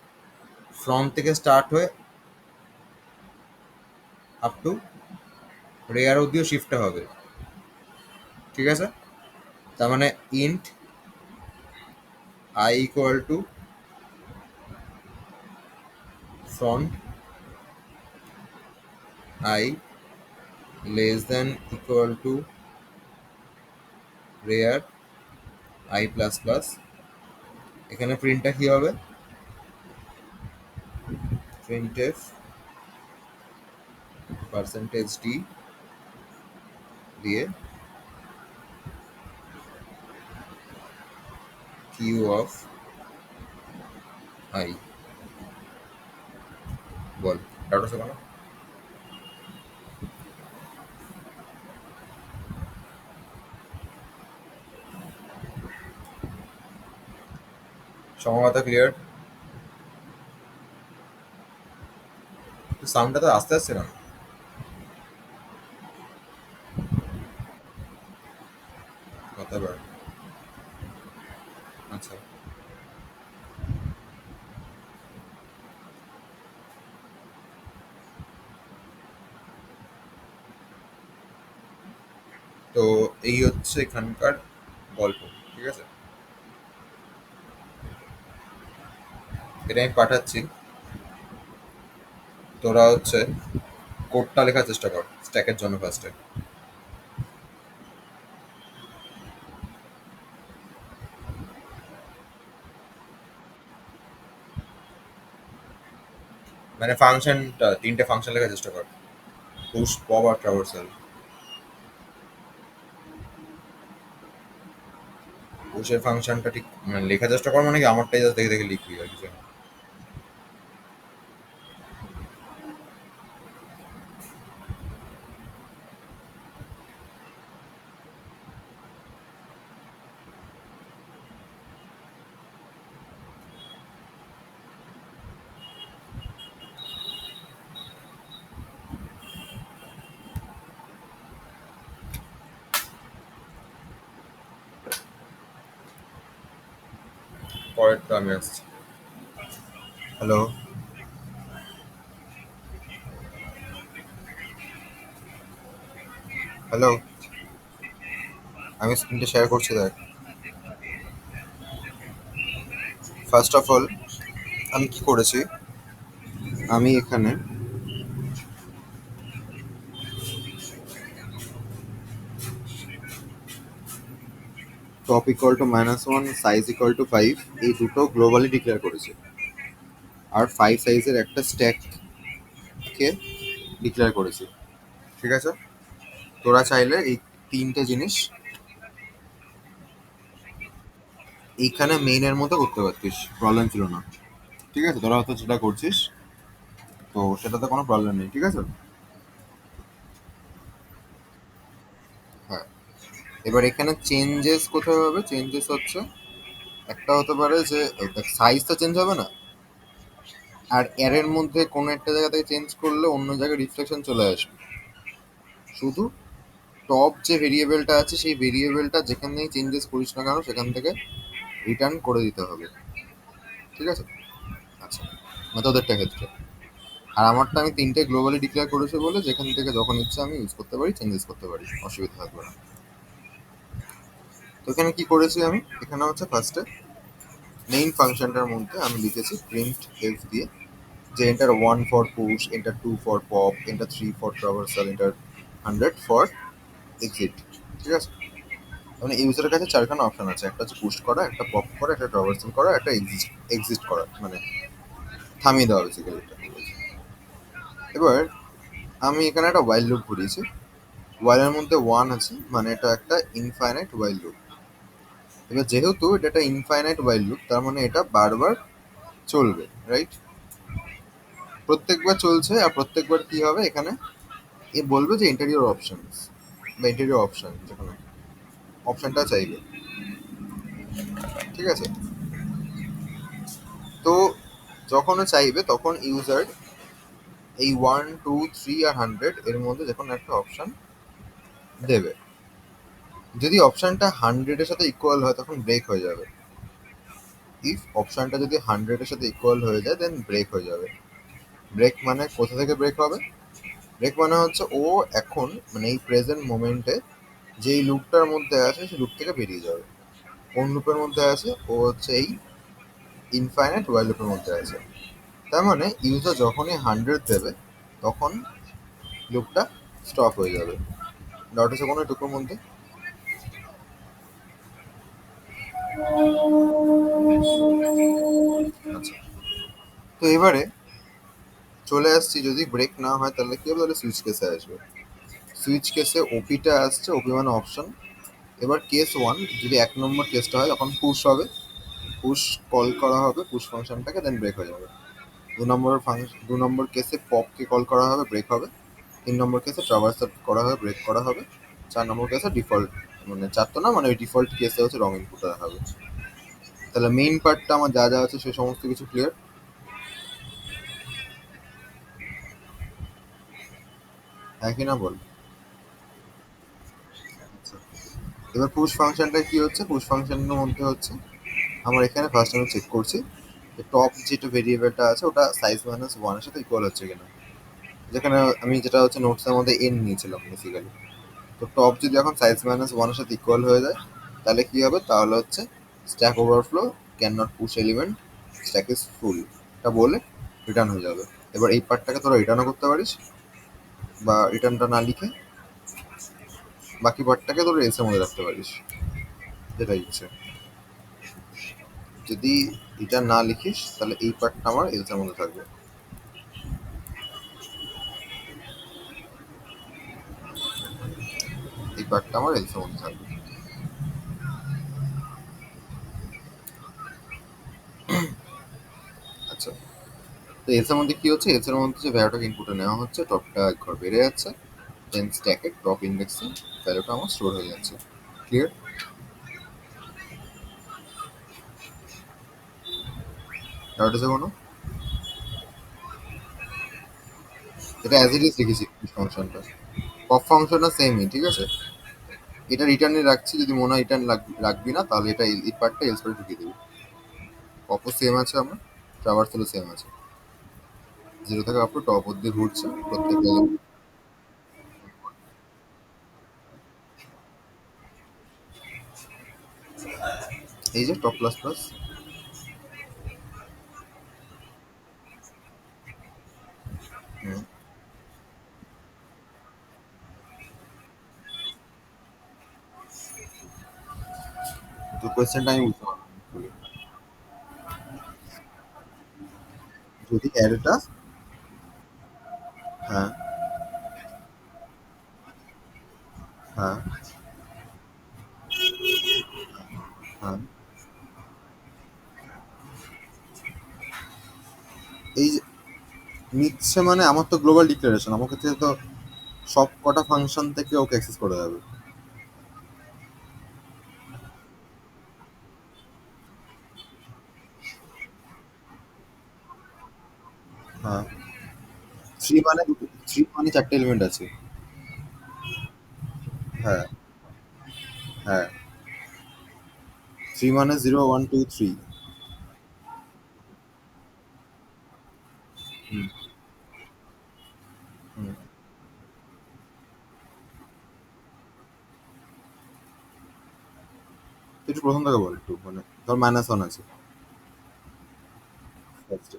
ফ্রন্ট থেকে স্টার্ট হয়ে আপ টু রেয়ার অব্দিও শিফটটা হবে, ঠিক আছে? তার মানে int i equal to front i less than equal to rear i plus plus. এখানে প্রিন্টটা কি হবে, প্রিন্টএফ পার্সেন্টেজ ডি দিয়ে কিউ অফ আই। বল ডাউট আছে কোনো? সমতা ক্লিয়ার? সাউন্ডটা তো আস্তে আসছে না। কথা বল। আচ্ছা, তো এই হচ্ছে এখানকার গল্প, ঠিক আছে? এটা আমি পাঠাচ্ছি, তোরা হচ্ছে কোডটা লেখার চেষ্টা কর স্ট্যাকের জন্য ফার্স্টে। মানে ফাংশনটা, তিনটে ফাংশন লেখার চেষ্টা কর, পুশ, পপ আর ট্রাভার্সাল। পুশের ফাংশনটা ঠিক মানে লেখার চেষ্টা কর, মানে কি আমারটাই জাস্ট দেখে দেখে লিখবি আর কিছু না। পরেরটা আমি আসছি। হ্যালো, হ্যালো, আমি স্ক্রিনটা শেয়ার করছি দেখ। ফার্স্ট অফ অল আমি কি করেছি, আমি এখানে top equal to -1, size equal to 5, এই দুটো গ্লোবালি ডিক্লেয়ার করেছি। আর 5 সাইজের একটা স্ট্যাককে ডিক্লেয়ার করেছি, ঠিক আছে? তোরা চাইলে এই তিনটে জিনিস এইখানে মেইনের মতো করতে পারতিস, প্রবলেম ছিল না, ঠিক আছে? তোরা হয়তো যেটা করছিস, তো সেটাতে কোনো প্রবলেম নেই, ঠিক আছে? হ্যাঁ, এবার এখানে চেঞ্জেস কোথায় হবে? চেঞ্জেস হচ্ছে একটা হতে পারে যে সাইজ তো চেঞ্জ হবে না, আর এর মধ্যে কোনো একটা জায়গা থেকে চেঞ্জ করলে অন্য জায়গায় রিফ্লেকশন চলে আসবে। শুধু টপ যে ভেরিয়েবলটা আছে সেই ভেরিয়েবলটা যেখান থেকে চেঞ্জেস করিস না কেন সেখান থেকে রিটার্ন করে দিতে হবে, ঠিক আছে? আচ্ছা, মানে ওদেরটা ক্ষেত্রে। আর আমারটা আমি তিনটে গ্লোবালি ডিক্লেয়ার করেছি বলে যেখান থেকে যখন ইচ্ছা আমি ইউজ করতে পারি, চেঞ্জেস করতে পারি, অসুবিধা থাকবে না। তো এখানে কি করেছি আমি, এখানে হচ্ছে ফার্স্টে মেইন ফাংশনটার মধ্যে আমি লিখেছি প্রিন্ট এফ দিয়ে যে enter 1 for push, enter 2 for pop, enter 3 for traversal, enter 100 for exit, ঠিক আছে? মানে ইউজারের কাছে চারখানা অপশন আছে, একটা হচ্ছে পুশ করা, একটা পপ করা, একটা ট্রাভার্সাল করা, একটা এক্সিস্ট করা, মানে থামিয়ে দেওয়া বেসিক্যালি এটা। এবার আমি এখানে একটা ওয়াইল লুপ ঘুরিয়েছি। ওয়াইলের মধ্যে ওয়ান আছে, মানে এটা একটা ইনফাইনাইট ওয়াইল লুপ। এবার যেহেতু এটা একটা ইনফাইনাইট ওয়াইল লুপ, তার মানে এটা বারবার চলবে, রাইট? প্রত্যেকবার চলছে, আর প্রত্যেকবার কি হবে এখানে, এ বলবে যে ইন্টেরিয়র অপশনস বা ইন্টেরিয়র অপশন, যেখানে অপশনটা চাইবে, ঠিক আছে? তো যখন ও চাইবে তখন ইউজার এই 1 2 3 আর 100 এর মধ্যে যে কোনো একটা অপশন দেবে। যদি অপশনটা 100 এর সাথে ইকুয়াল হয় তখন ব্রেক হয়ে যাবে। ইফ অপশনটা যদি 100 এর সাথে ইকুয়াল হয়ে যায় দেন ব্রেক হয়ে যাবে। ব্রেক মানে কোথা থেকে ব্রেক হবে? ব্রেক মানে হচ্ছে ও এখন মানে এই প্রেজেন্ট মোমেন্টে যেই লুপটার মধ্যে আছে সেই লুপ থেকে বেরিয়ে যাবে। কোন লুপের মধ্যে আছে? ও হচ্ছে এই ইনফাইনাইট ওয়াইল লুপের মধ্যে আছে। তার মানে ইউজার যখনই 100 দেবে তখন লুপটা স্টপ হয়ে যাবে। ডাউট আছে কোনো এটুকুর মধ্যে? আচ্ছা, তো এবারে চলে আসছি, যদি ব্রেক না হয় তাহলে কি হবে, তাহলে সুইচ কেসে আসবে। সুইচ কেসে ওপিটা আসছে, ওপি মানে অপশন। এবার কেস ওয়ান, যদি 1 নম্বর কেসটা হয় তখন পুশ হবে, পুশ কল করা হবে পুশ ফাংশনটাকে, দেন ব্রেক হয়ে যাবে। 2 নম্বর কেসে পপকে কল করা হবে, ব্রেক হবে। 3 নম্বর কেসে ট্রাভার্সাল করা হবে, ব্রেক করা হবে। 4 নম্বর কেসে ডিফল্ট, মানে চার তো না, মানে ওই ডিফল্ট কেসে হচ্ছে রং ইনপুট দেওয়া হবে। তাহলে মেইন পার্টটা আমার যা যা আছে সে সমস্ত কিছু ক্লিয়ার। হ্যাঁ কি না বল? আচ্ছা, এবার পুশ ফাংশনটা কি হচ্ছে, পুশ ফাংশনের মধ্যে হচ্ছে আমার এখানে ফার্স্ট আমি চেক করছি যে টপ যেটা ভেরিয়েবলটা আছে ওটা সাইজ মাইনাস ওয়ানের সাথে ইকুয়াল হচ্ছে কিনা। যেখানে আমি যেটা হচ্ছে নোটসের মধ্যে এন নিয়েছিলাম বেসিক্যালি। তো টপ যদি এখন সাইজ মাইনাস ওয়ানের সাথে ইকুয়াল হয়ে যায় তাহলে কি হবে, তাহলে হচ্ছে stack overflow can not push element, stack is full, এটা বলে রিটার্ন হয়ে যাবে। এবার এই পার্টটাকে তোরা রিটার্নও করতে পারিস, বা রিটার্নটা না লিখে বাকি পার্টটাকে তোরা এলসের মধ্যে রাখতে পারিস, যেটা ইচ্ছে। যদি রিটার্ন না লিখিস তাহলে এই পার্টটা আমার এলসের মধ্যে থাকবে, এই পার্টটা আমার এলসের মধ্যে থাকবে। আচ্ছা, তো এলসের মধ্যে কি হচ্ছে, এলসের মধ্যে যে ভ্যালুটাকে ইনপুটে নেওয়া হচ্ছে টপটা এক ঘর বেড়ে যাচ্ছে, দেন স্ট্যাকে টপ ইন্ডেক্সে ভ্যালুটা আমার স্টোর হয়ে যাচ্ছে। ক্লিয়ার? ডাউট আছে কোনো? এটা অ্যাজ ইট ইজ লিখেছি ফাংশনটা, পপ ফাংশনটা সেমই, ঠিক আছে? এটা রিটার্নে রাখছি, যদি মনে হয় রিটার্ন রাখবি না তাহলে এটা এই পার্টটা এলস করে ঢুকিয়ে দেবি। পপও সেম আছে, আমার ট্রাভার্সালও সেম আছে, জিরো থেকে আপ টু টপ অব্দি ঘুরছে প্রত্যেক এলিমেন্ট। এই যে টপ প্লাস প্লাস। তো কোয়েশ্চেনটা আমি বুঝতে পারলাম না। যদি অ্যারেটা, হ্যাঁ হ্যাঁ হ্যাঁ, এই যে নিচ্ছে মানে আমার তো গ্লোবাল ডিক্লারেশন, আমার ক্ষেত্রে তো সব কটা ফাংশন থেকে ওকে অ্যাক্সেস করা যাবে। হ্যাঁ, থ্রি মানে থ্রি মানে চারটে এলিমেন্ট আছে। হ্যাঁ হ্যাঁ, থ্রি মানে 0 1 2 3। হুম হুম, একটু প্রথম থেকে বল একটু, মানে ধর মাইনাস ওয়ান আছে ফার্স্টে।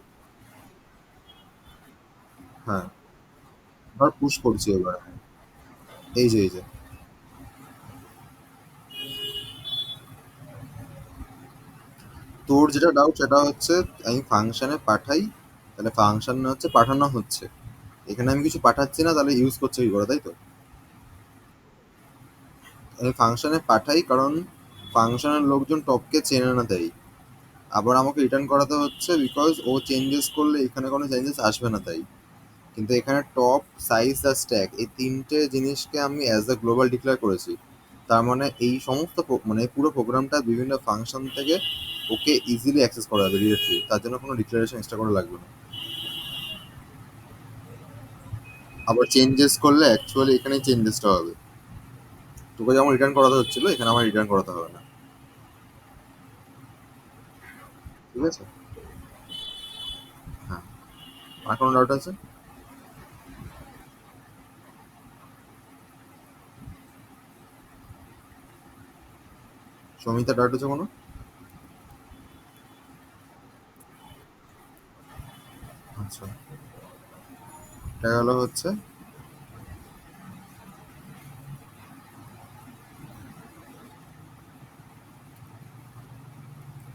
হ্যাঁ, ধর পুশ করছি এবার, এই যে তোর যেটা ডাউট সেটা হচ্ছে আমি ফাংশনে পাঠাই, তাহলে ফাংশন হচ্ছে পাঠানো হচ্ছে, এখানে আমি কিছু পাঠাচ্ছি না, তাহলে ইউজ করছে কি করে, তাই তো? আমি ফাংশনে পাঠাই কারণ ফাংশনের লোকজন টপকে চেনে না, তাই আবার আমাকে রিটার্ন করাতে হচ্ছে বিকজ ও চেঞ্জেস করলে এখানে কোনো চেঞ্জেস আসবে না, তাই। কিন্তু এখানে টপ, সাইজ আর স্ট্যাক এই তিনটে জিনিসকে আমি অ্যাজ আ গ্লোবাল ডিক্লেয়ার করেছি। তার মানে এই সমস্ত মানে পুরো প্রোগ্রামটা বিভিন্ন ফাংশন থেকে ওকে ইজিলি অ্যাক্সেস করা যাবে ডিরেক্টলি, তার জন্য কোনো ডিক্লারেশন এক্সট্রা করা লাগবে না। আবার চেঞ্জেস করলে অ্যাকচুয়ালি এখানেই চেঞ্জেসটা হবে, তোকে যেমন রিটার্ন করাতে হচ্ছিল এখানে আমার রিটার্ন করাতে হবে না। ঠিক আছে। হ্যাঁ। আর কোনো ডাউট আছে? সমিতা, ডাউট আছে কোনো? আচ্ছা, এটা গেল হচ্ছে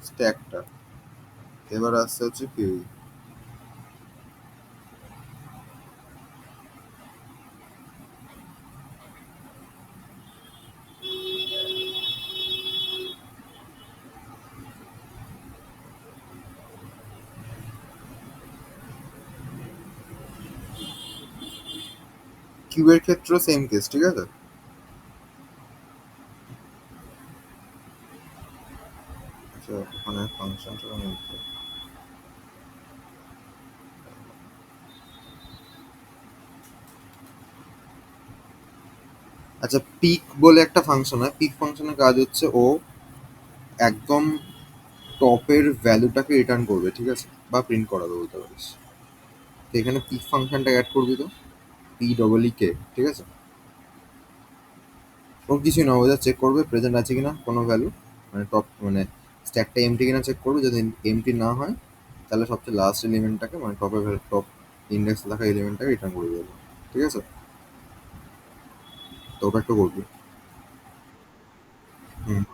স্ট্যাকটা। এবার আসছে হচ্ছে কিউই। কিউ এর ক্ষেত্রেও সেম কেস, ঠিক আছে। আচ্ছা, ওখানে ফাংশনটা মধ্যে, আচ্ছা পিক বলে একটা ফাংশন হয়, পিক ফাংশনের কাজ হচ্ছে ও একদম টপের ভ্যালুটাকে রিটার্ন করবে, ঠিক আছে, বা প্রিন্ট করাবে বলতে পারিস। তো এখানে পিক ফাংশনটা অ্যাড করবি তো, পি ডবল ই কে, ঠিক আছে। ও কিছুই না, ও যা চেক করবে প্রেজেন্ট আছে কিনা কোনো ভ্যালু, মানে টপ মানে স্ট্যাকটা এমটি কিনা চেক করবে, যদি এমটি না হয় তাহলে সবচেয়ে লাস্ট এলিমেন্টটাকে মানে টপ ইন্ডেক্সে থাকা এলিমেন্টটাকে রিটার্ন করে দেবে, ঠিক আছে। তো ওটা একটু করবি। হুম।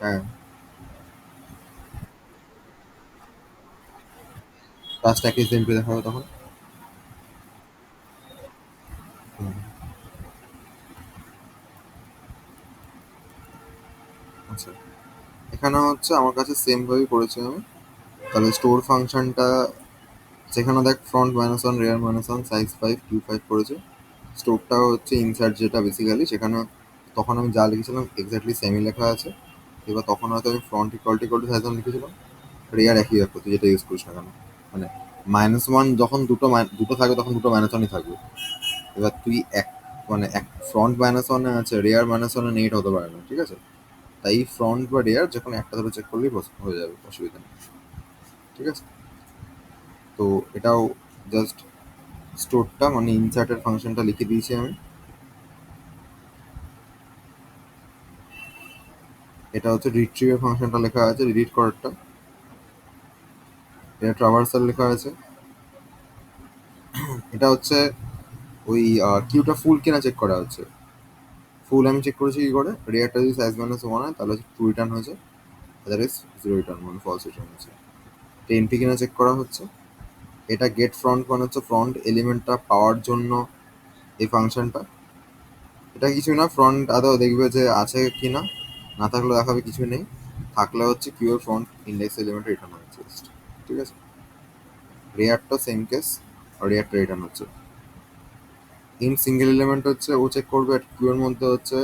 হ্যাঁ। লাস্ট এক এক্সাম্পল দেখা হবে তখন। হুম। আচ্ছা, এখানে হচ্ছে আমার কাছে সেম ভাবেই করেছি আমি। তাহলে স্টোর ফাংশনটা, সেখানে দেখ front minus one, rear minus one, size five, q five করেছে। স্টোরটা হচ্ছে ইনসার্ট যেটা বেসিক্যালি সেখানে, তখন আমি যা লিখেছিলাম এক্স্যাক্টলি সেমই লেখা আছে। এবার তখন হয়তো আমি front equal to size one লিখেছিলাম, রেয়ার একই ব্যাপার তুই যেটা ইউজ করিস না কেন, মানে মাইনাস ওয়ান যখন দুটো থাকবে তখন দুটো মাইনাস ওয়ানই থাকবে। এবার তুই এক মানে এক ফ্রন্ট মাইনাস ওয়ানে আছে, রেয়ার মাইনাস ওয়ানে নেট হতে পারে না, ঠিক আছে। তাই ফ্রন্ট বা রেয়ার যে কোনো একটা ধরে চেক করলেই হয়ে যাবে, অসুবিধা নেই, ঠিক আছে। তো এটাও জাস্ট স্টোরটা মানে ইনসার্টের ফাংশনটা লিখে দিয়েছি আমি। এটা হচ্ছে রিট্রিভের ফাংশনটা লেখা আছে, রিড করারটা। এটা ট্রাভার্সাল লেখা আছে। এটা হচ্ছে ওই কিউটা ফুল কিনা চেক করা হচ্ছে। ফুল আমি চেক করেছি কি করে, রেয়ারটা যদি সাইজ মাইনাস ওয়ান হয় তাহলে ট্রু রিটার্ন হয়েছে, আদারওয়াইজ জিরো রিটার্ন মানে ফলস রিটার্ন হচ্ছে। টেনপি কিনা চেক করা হচ্ছে। এটা গেট ফ্রন্ট মানে হচ্ছে ফ্রন্ট এলিমেন্টটা পাওয়ার জন্য এই ফাংশনটা। এটা কিছু না, ফ্রন্ট আদৌ দেখবে যে আছে কি না, না থাকলে দেখাবে কিছু নেই, থাকলে হচ্ছে কিউ এর ফ্রন্ট ইন্ডেক্স এলিমেন্ট রিটার্ন হচ্ছে just, ঠিক আছে। রেয়ারটা সেম কেস, রেয়ারটা রিটার্ন হচ্ছে। ইন সিঙ্গেল এলিমেন্ট হচ্ছে ও চেক করবে কিউ এর মধ্যে হচ্ছে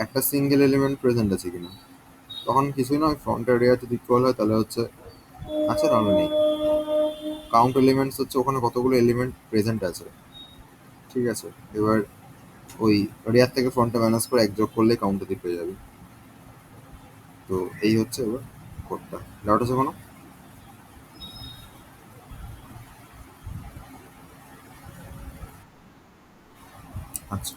একটা সিঙ্গেল এলিমেন্ট প্রেজেন্ট আছে কিনা, তখন কিছুই না, ফ্রন্টের রেয়ার যদি ইকুয়াল হয় তাহলে হচ্ছে আছে, নাহলে নেই। কাউন্ট এলিমেন্টস হচ্ছে ওখানে কতগুলো এলিমেন্ট প্রেজেন্ট আছে, ঠিক আছে। এবার ওই রেয়ার থেকে ফ্রন্টে ম্যানেজ করে এক যোগ করলে কাউন্টে দিয়ে পেয়ে যাবে। তো এই হচ্ছে এবার কোডটা। ডাউট আছে কোনো? আচ্ছা।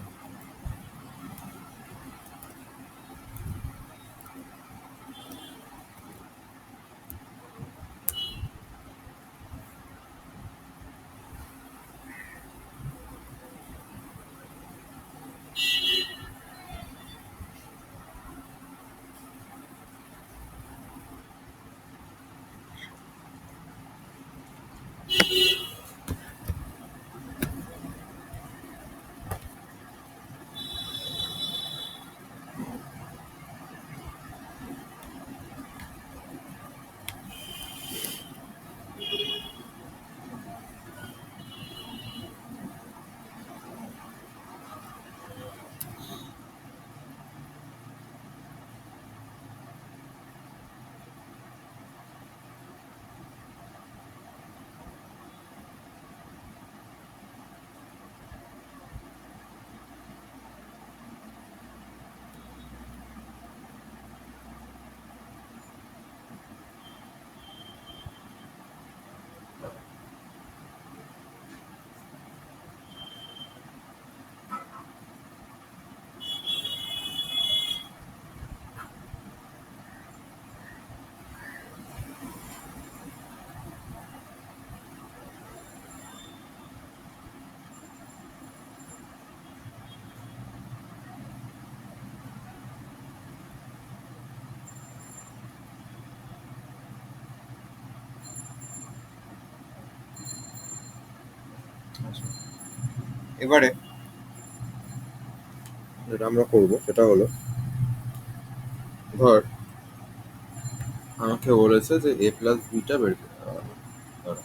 আচ্ছা, এবারে যেটা আমরা করবো সেটা হলো, ধর আমাকে বলেছে যে এ প্লাস বিটা বের করতে হবে। ধর,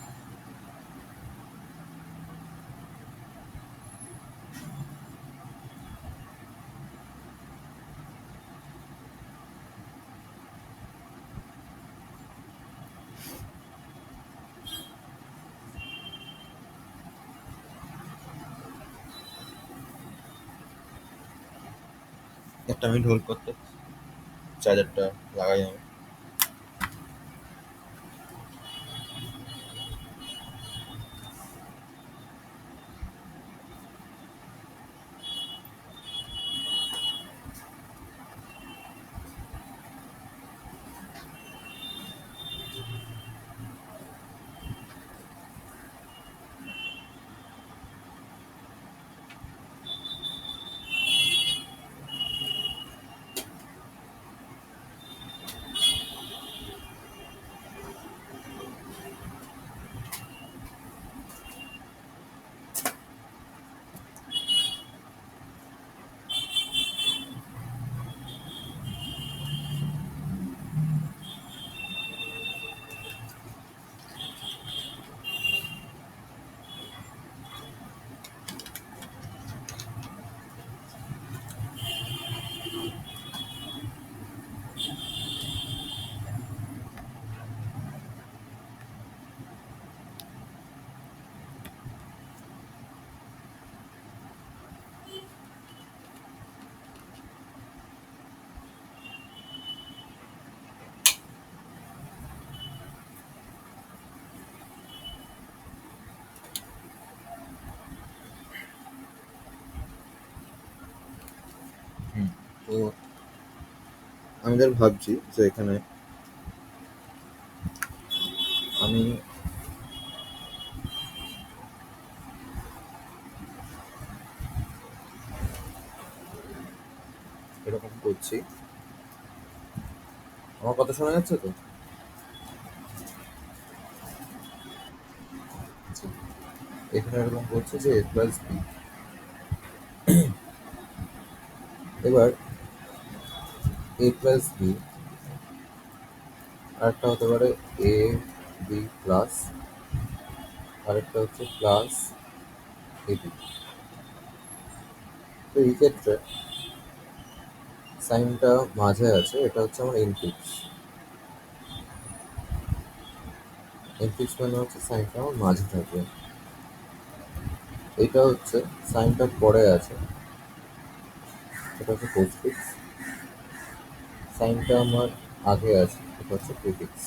একটা মিনিট হোল্ড করতে, চার্জারটা লাগাই আমি। হুম, তো আমি ধর ভাবছি যে এখানে আমি এরকম করছি। আমার কথা শোনা যাচ্ছে তো? আচ্ছা, এখানে এরকম করছে যে এ প্লাস বি। এবার এ প্লাস বি, আরেকটা হতে পারে এ বি প্লাস, আরেকটা হচ্ছে প্লাস এ বি। তো এই ক্ষেত্রে সাইনটা মাঝে আছে, এটা হচ্ছে আমার ইনফিক্স। ইনফিক্স মানে হচ্ছে সাইনটা আমার মাঝে থাকবে। এটা হচ্ছে সাইনটা পরে আছে, এটা হচ্ছে পোস্টফিক্স। সাইনটা আমার আগে আছে, এটা হচ্ছে প্রিফিক্স।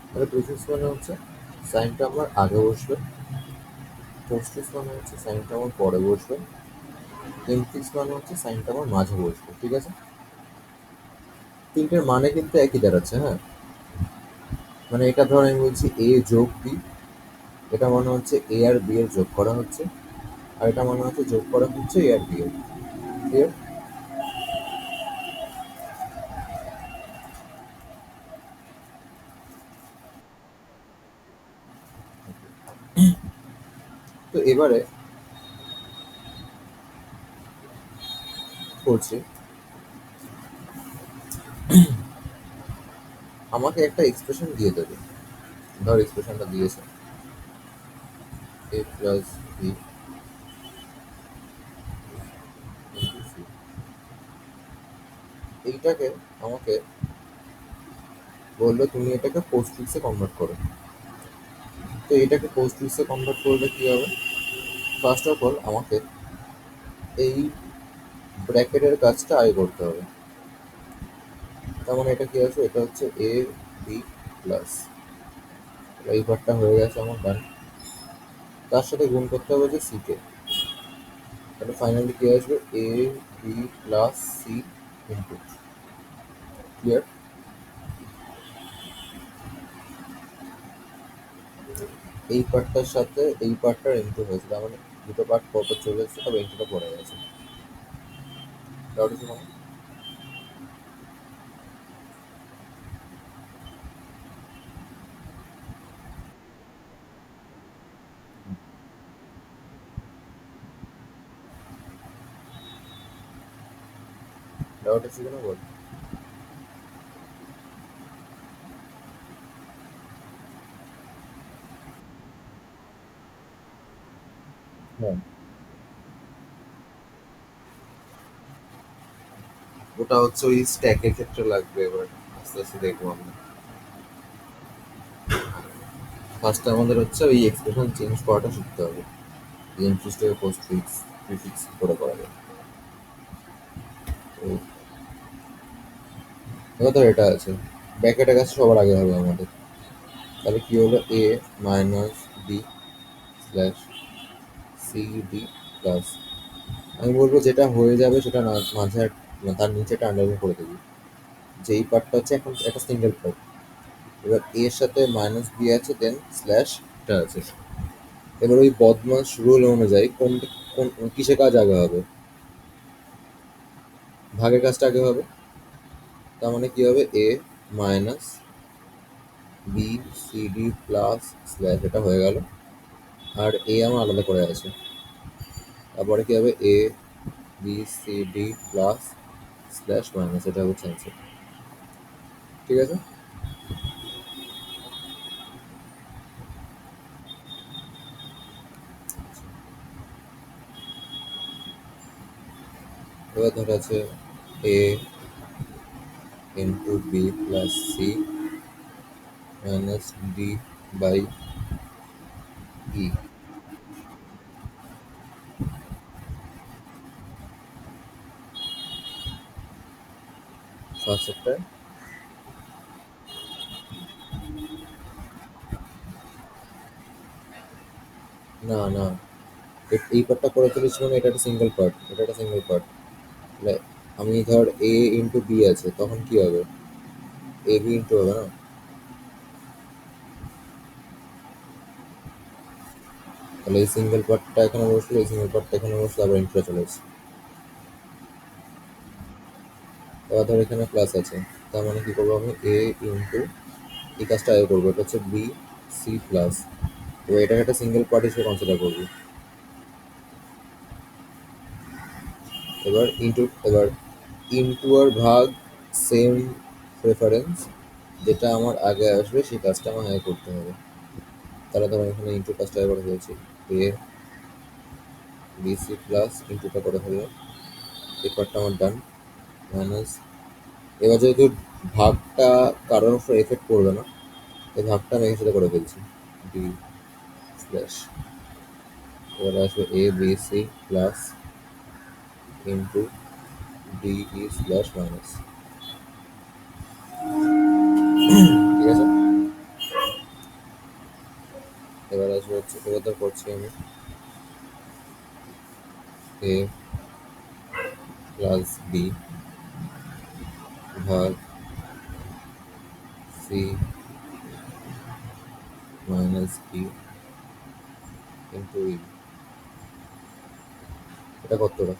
তাহলে প্রিফিক্স মানে হচ্ছে সাইনটা আমার আগে বসবে, পোস্টফিক্স মানে হচ্ছে সাইনটা আমার পরে বসবে, ইনফিক্স মানে হচ্ছে সাইনটা আমার মাঝে বসবে। ঠিক আছে? তিনটের মানে কিন্তু একই দাঁড়াচ্ছে, হ্যাঁ। মানে এটা ধর আমি বলছি এ যোগ বি, এটা মনে হচ্ছে এ আর বি এর যোগ করা হচ্ছে, আর এটা মনে হচ্ছে যোগ করা হচ্ছে এ আর বি এর। ক্লিয়ার? তো এবারে করছি, আমাকে একটা এক্সপ্রেশন দিয়ে দেবে। ধর এক্সপ্রেশনটা দিয়েছে এ প্লাস বি ইন্টু সি। এইটাকে আমাকে বললো তুমি এটাকে পোস্টফিক্সে কনভার্ট করো। তো এটাকে পোস্টফিক্সে কনভার্ট করলে কি হবে? ফার্স্ট অফ অল আমাকে এই ব্র্যাকেটের কাজটা আগে করতে হবে। তার মানে এটা কি আছে? এটা হচ্ছে এ বি প্লাস, এই পার্টটা হয়ে গেছে আমার ডান। তার সাথে গুণ করতে হবে যে সি কে। তাহলে ফাইনালি কি আসবে? A b plus c into. Clear? এই পার্টটার সাথে এই পার্টটার ইনটু হয়েছে, তার মানে দুটো পার্ট পরপর চলে এসেছে, তবে ইনটুটা পড়ে গেছে। ডাউট আছে কোনো? ডাউট আছে কিনা বল। হ্যাঁ, ওটা হচ্ছে ওই স্ট্যাকের ক্ষেত্রে লাগবে, এবার আস্তে আস্তে দেখবো আমরা। ফার্স্টে আমাদের হচ্ছে ওই এক্সপ্রেশন চেঞ্জ করাটা শিখতে হবে, ইনফিক্স থেকে পোস্ট ফিক্স প্রিফিক্স করে করা যায়। তো এবার ধর এটা আছে, ব্র্যাকেটের কাছে সবার আগে হবে আমাদের। তাহলে কি হলো, a minus b slash c d plus, আমি বলবো যেটা হয়ে যাবে সেটা না মাঝে তার নিচেটা আন্ডারলাইন করে দেবি, যেই পার্টটা হচ্ছে এখন একটা সিঙ্গেল পার্ট। এবার এর সাথে মাইনাস বি আছে, দেন স্ল্যাশ এটা আছে। এবার ওই বদমাস রুল অনুযায়ী কোন কোন কিসে কাজ আগে হবে, ভাগের কাজটা আগে হবে। তার মানে কি হবে, a minus b c d plus slash, এটা হয়ে গেল। আর এ আমার আলাদা করে আছে। তারপরে কি হবে, a b c d plus slash minus, এটা হচ্ছে অ্যান্সার। ঠিক আছে। এবার ধর আছে a into b plus c minus d by e. First একটা, না না, এই পার্টটা করে ফেলেছি মানে এটা একটা সিঙ্গেল পার্ট, এটা একটা সিঙ্গেল পার্ট। তাহলে আমি ধর এ ইন্টু বি আছে, তখন কি হবে, এ বি ইন্টু হবে না। তাহলে এই সিঙ্গেল পার্টটা এখানে বসলো, এই সিঙ্গেল পার্টটা এখানে বসলো, আবার ইন্টুটা চলে এসেছে। এবার ধর এখানে প্লাস আছে, তার মানে কি করবো আমি, এ ইন্টু, এই কাজটা আগে করবো, এটা হচ্ছে বি সি প্লাস। তো এটাকে একটা সিঙ্গেল পার্ট হিসেবে কনসিডার করবি। এবার ইন্টু আর ভাগ সেম প্রেফারেন্স, যেটা আমার আগে আসবে সেই কাজটা আমার আগে করতে হবে। তাহলে ধর আমি এখানে ইন্টু কাজটা আগে করে ফেলছি, এ বি সি প্লাস ইন্টুটা করে ফেললাম, এই পার্টটা আমার ডান। মাইনাস, এবার যেহেতু ভাগটা কারোর উপর এফেক্ট করবে না, এই ভাগটা আমি এর সাথে করে ফেলছি, ডি স্ল্যাশ, এবার আসবে a b c plus into d e slash minus. ঠিক আছে। এবার আসবে হচ্ছে, এবার ধর করছি আমি এ প্লাস বি ভাগ c minus b into e, এটা কতটা।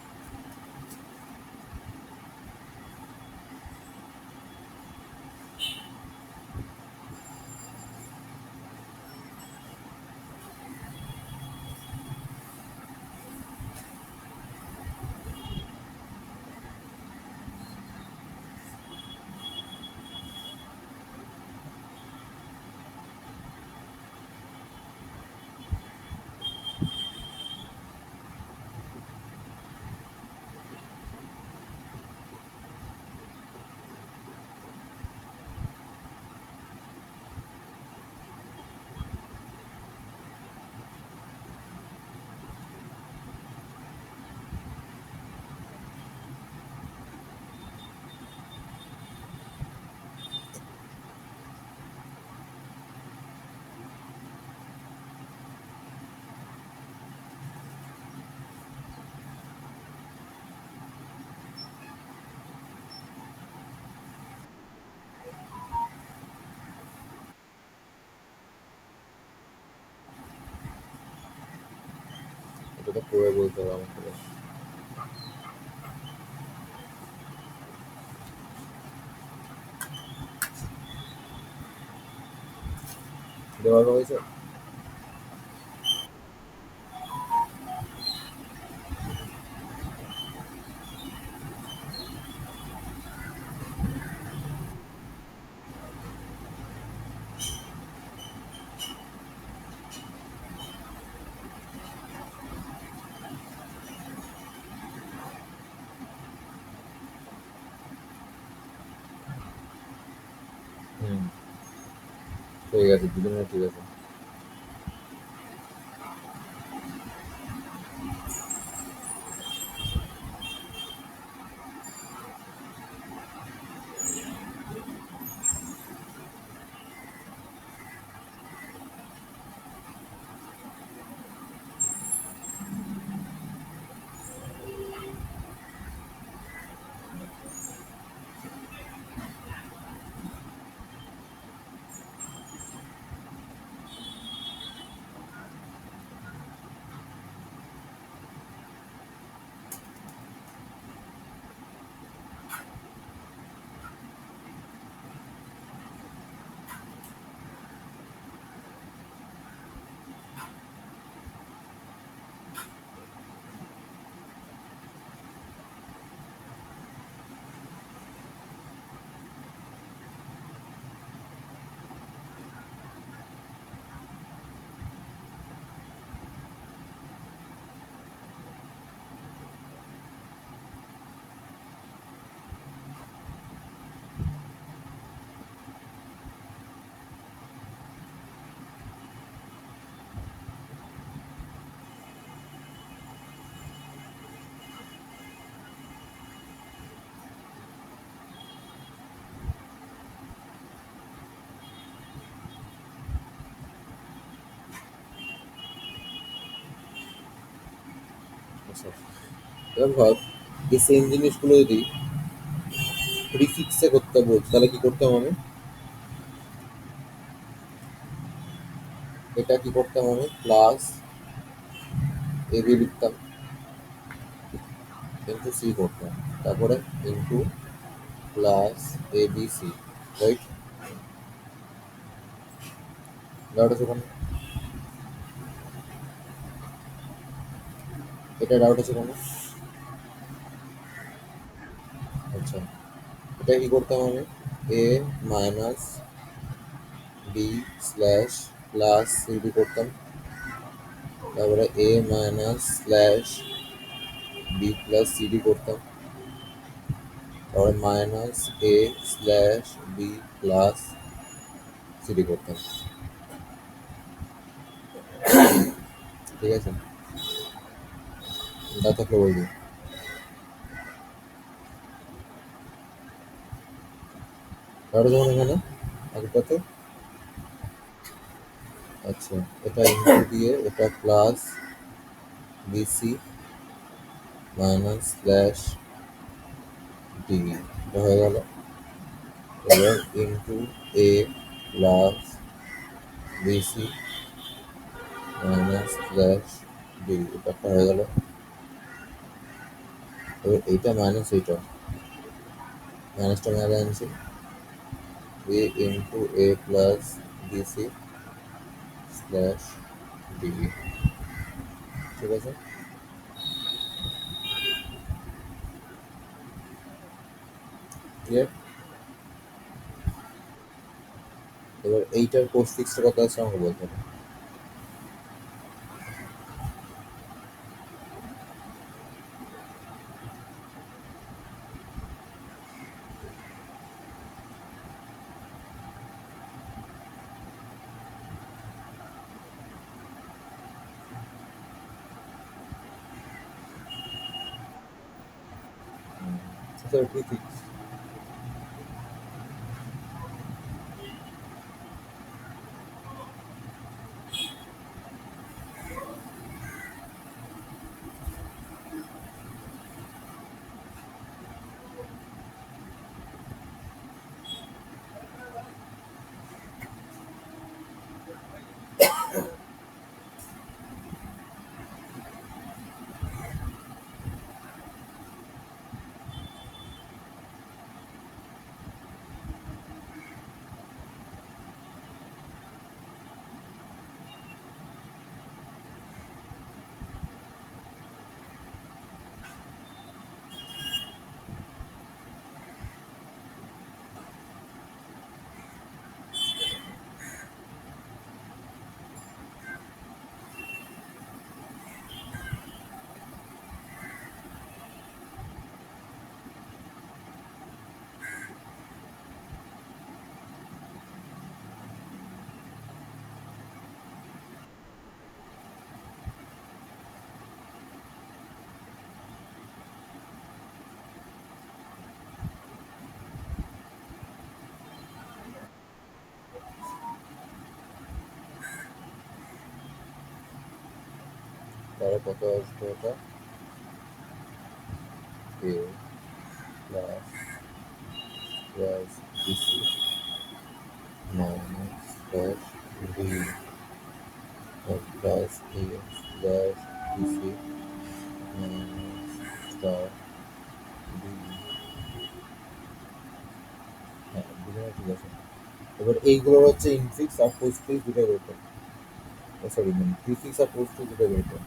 এটা তো পুরো বলতে হবে আমাকে। দেওয়া হয়েছে। হুম, ঠিক আছে, 2 দিনের ঠিক আছে। আচ্ছা, এবার ভাব, এই সেম জিনিসগুলো যদি প্রিফিক্সে করতে বলছি তাহলে কি করতাম আমি? এটা কি করতাম আমি? প্লাস এ বি লিখতাম, ইন্টু সি করতাম, তারপরে ইন্টু প্লাস এ বি সি, রাইট? ডাউট আছে কোনো? এটা ডাউট আছে কোনো? আচ্ছা, এটা কি করতাম আমি? A minus b slash plus c d করতাম, তারপরে a minus slash b plus c d করতাম, তারপরে minus a slash b plus c d করতাম, ঠিক আছে? না থাকলে বলবি। আরো যেমন এখানে আগেরটাতে, আচ্ছা, এটা ইনটু দিয়ে এটা plus b c minus slash d, এটা হয়ে গেল। এবার into a plus b c minus slash d, এটা একটা হয়ে গেল। এবার এইটা মাইনাস এইটা, মাইনাসটা মেলে আনছি, এ into a plus BC slash D, ঠিক আছে? ক্লিয়ার? এবার এইটার পোস্ট ফিক্সটা কত আছে আমাকে বলতে হবে। স্যার কি ফিক্স? তাহলে কত আসবে ওটা? A plus plus b c minus plus b plus a plus b c minus star b. হ্যাঁ, দুটো ঠিক আছে। এবার এইগুলো হচ্ছে ইনফিক্স আর পোস্টফিক্স দুটো বের করো। সরি, মানে প্রিফিক্স আর পোস্টফিক্স দুটো বের করো।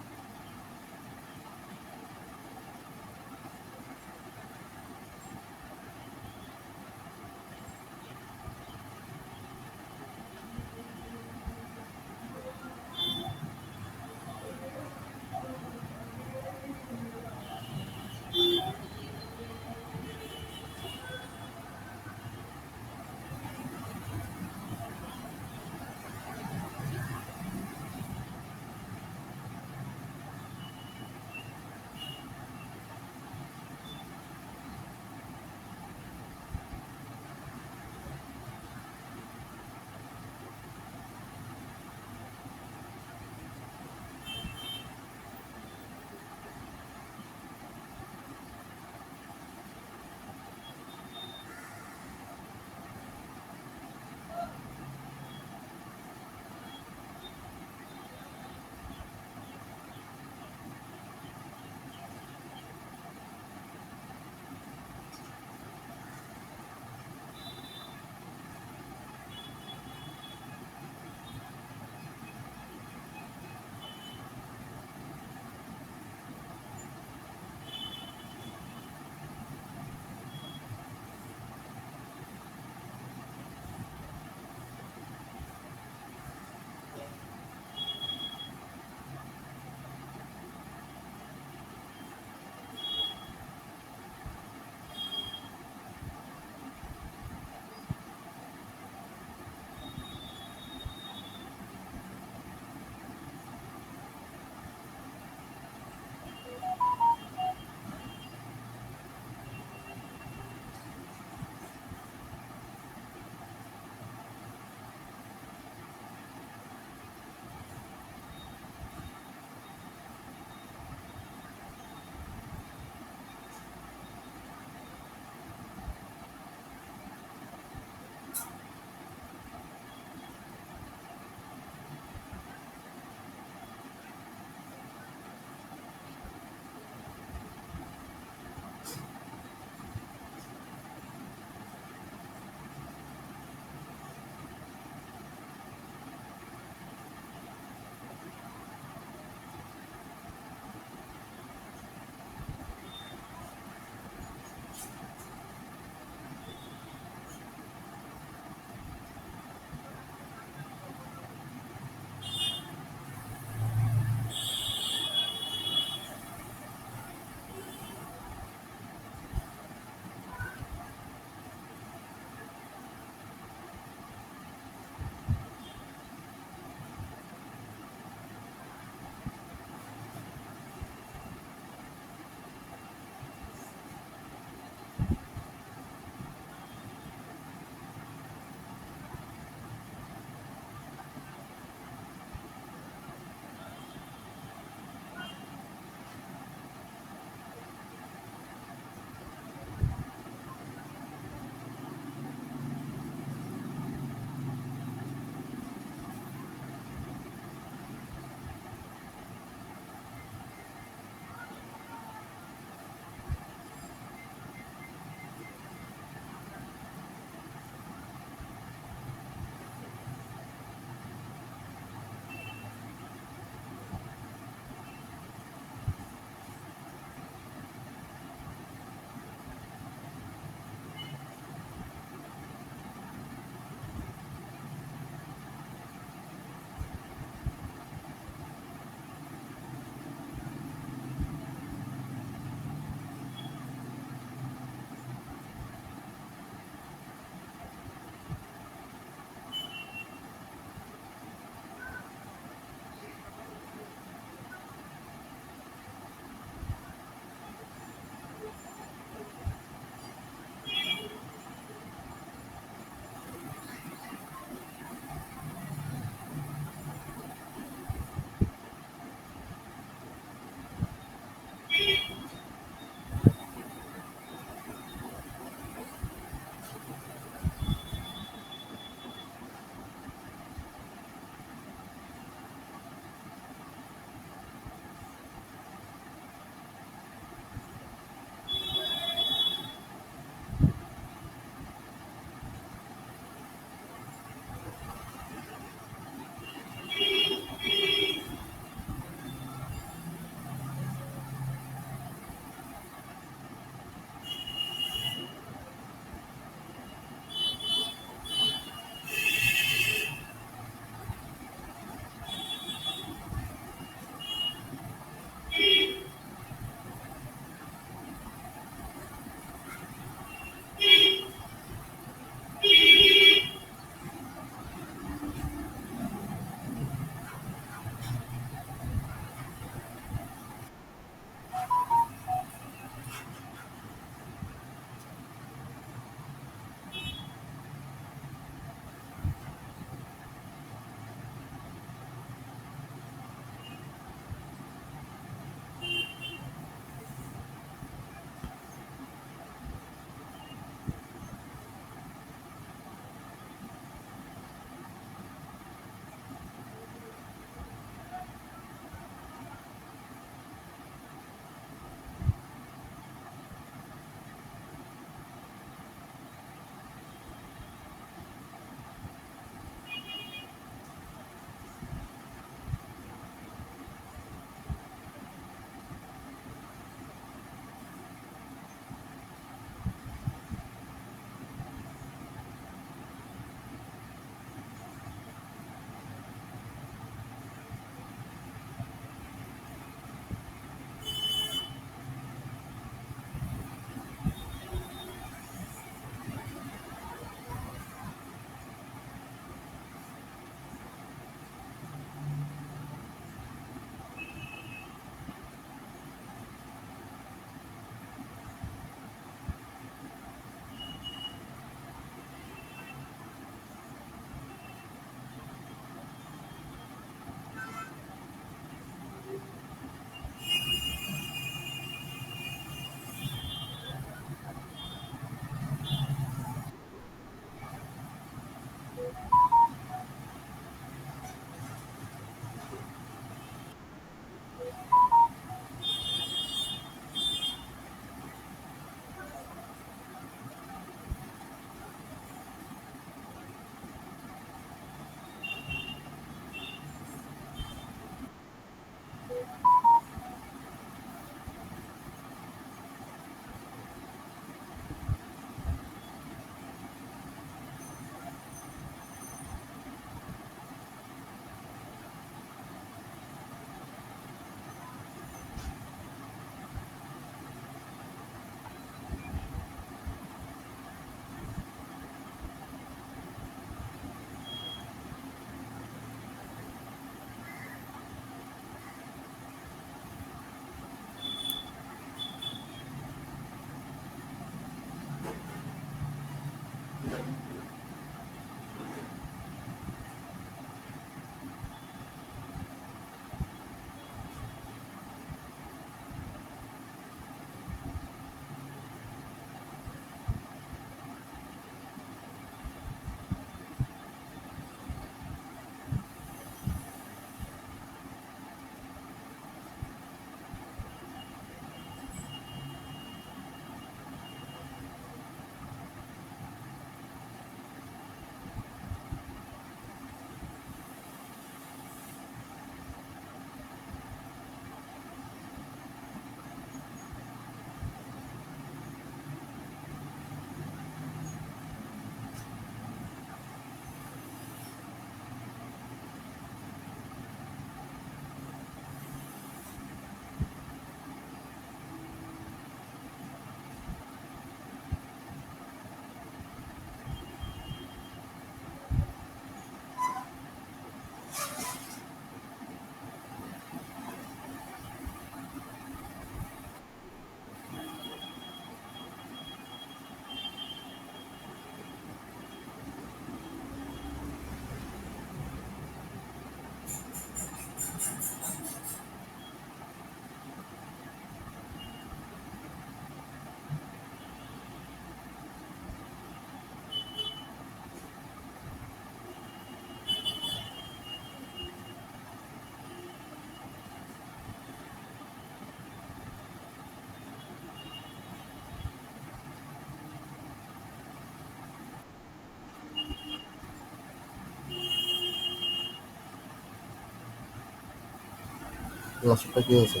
লাস্টটা কি হয়েছে?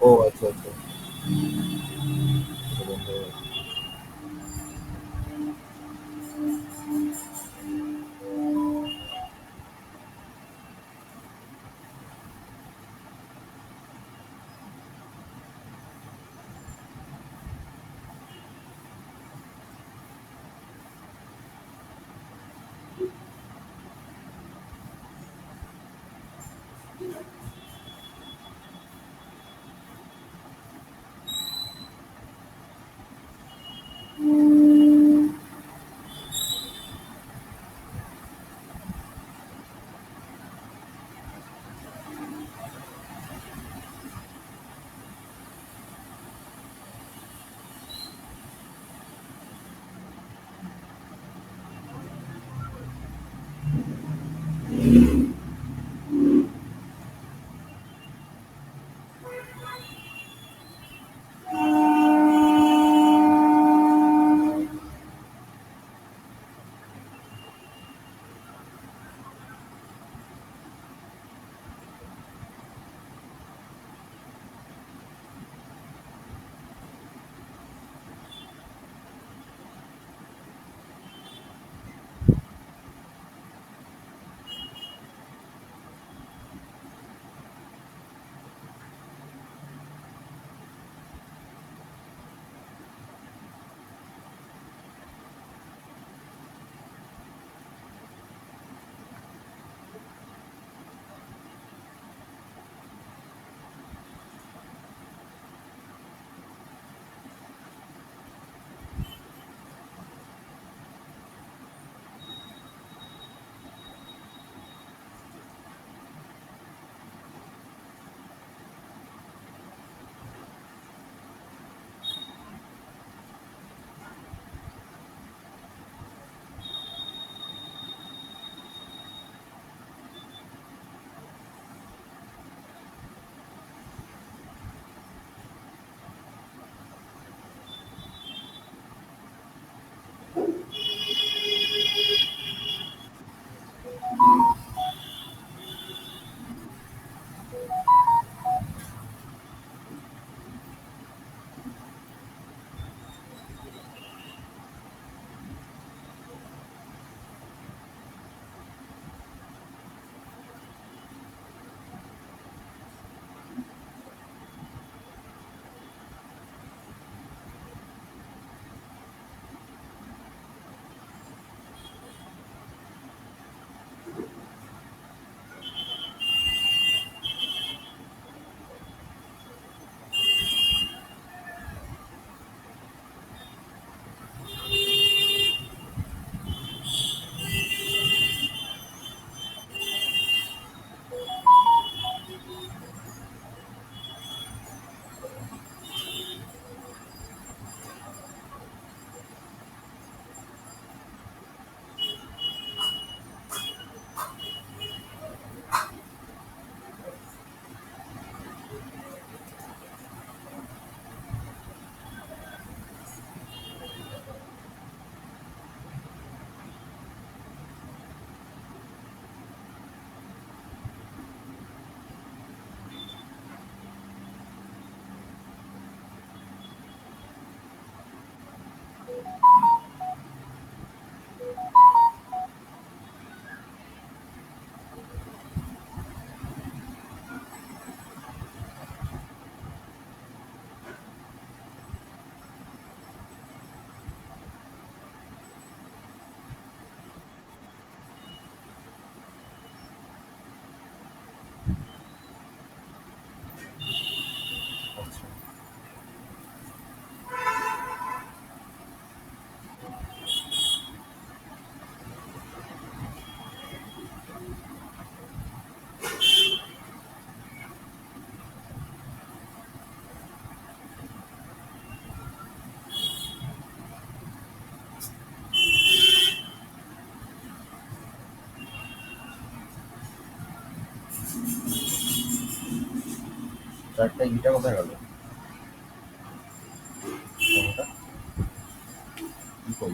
ও আচ্ছা আচ্ছা। এটা বন্ধ হয়ে গেছে। আচ্ছা। চারটা ইটা কোথায় গেল? কোনটা? কি? কই?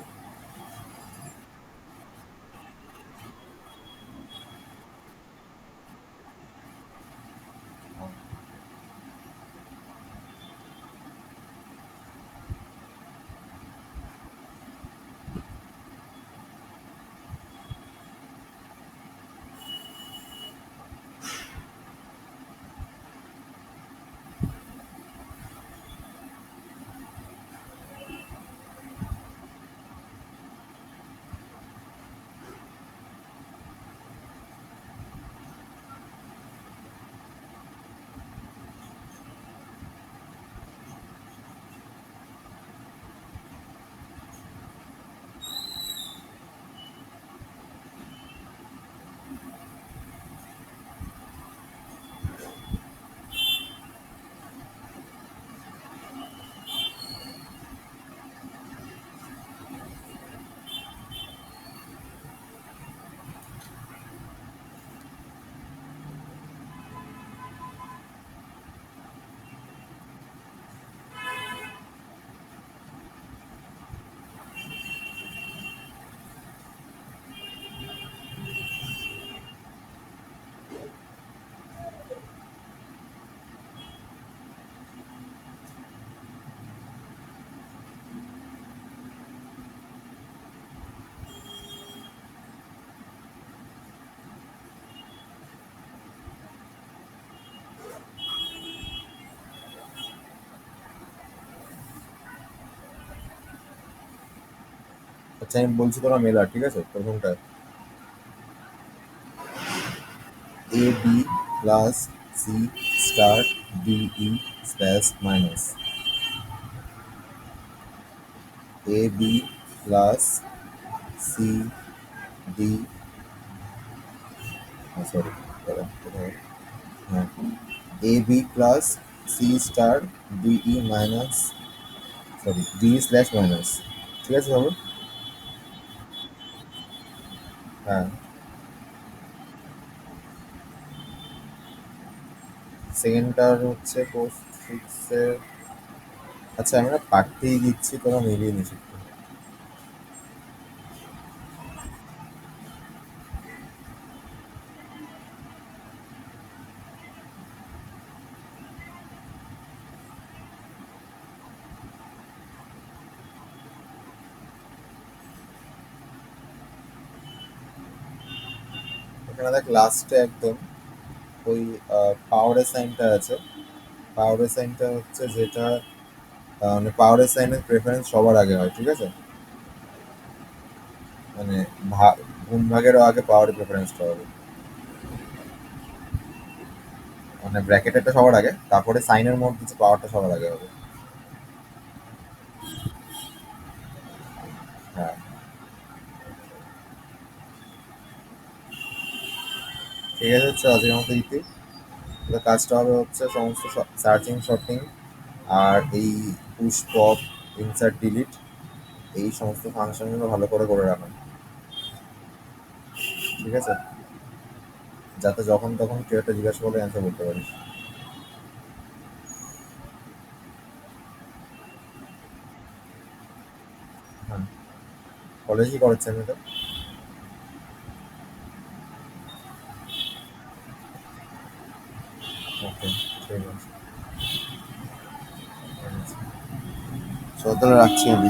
আচ্ছা আমি বলছি তোরা মেলা, ঠিক আছে? প্রথমটা a b plus c star d e slash minus a b plus c d, sorry, হ্যাঁ, a b plus c star d e minus, sorry, d slash minus. ঠিক আছে বাবু? হ্যাঁ, সেকেন্ডটার হচ্ছে পোস্ট ফিক্সের। আচ্ছা আমি না পাঠিয়ে দিচ্ছি, তোরা মিলিয়ে নিস একটু। এখানে দেখ লাস্টে একদম ওই পাওয়ারের সাইনটা আছে। পাওয়ারের সাইনটা হচ্ছে যেটা মানে পাওয়ারের সাইনের প্রেফারেন্স সবার আগে হয়, ঠিক আছে? মানে গুণ ভাগেরও আগে পাওয়ারের প্রেফারেন্সটা হবে। মানে ব্র্যাকেটেরটা সবার আগে, তারপরে সাইনের মধ্যে যে পাওয়ারটা সবার আগে হবে। হ্যাঁ, ঠিক আছে, হচ্ছে আজকের মতো ইতি। তো কাজটা হবে হচ্ছে সমস্ত সার্চিং শর্টিং আর এই পুশ পপ ইনসার্ট ডিলিট, এই সমস্ত ফাংশনগুলো ভালো করে করে রাখা, ঠিক আছে? যাতে যখন তখন কেউ একটা জিজ্ঞাসা করলে অ্যান্সার করতে পারিস। হ্যাঁ, কলেজই করাচ্ছে আমি তো। ওকে, ঠিক আছে, ঠিক আছে। চল তাহলে রাখছি আমি।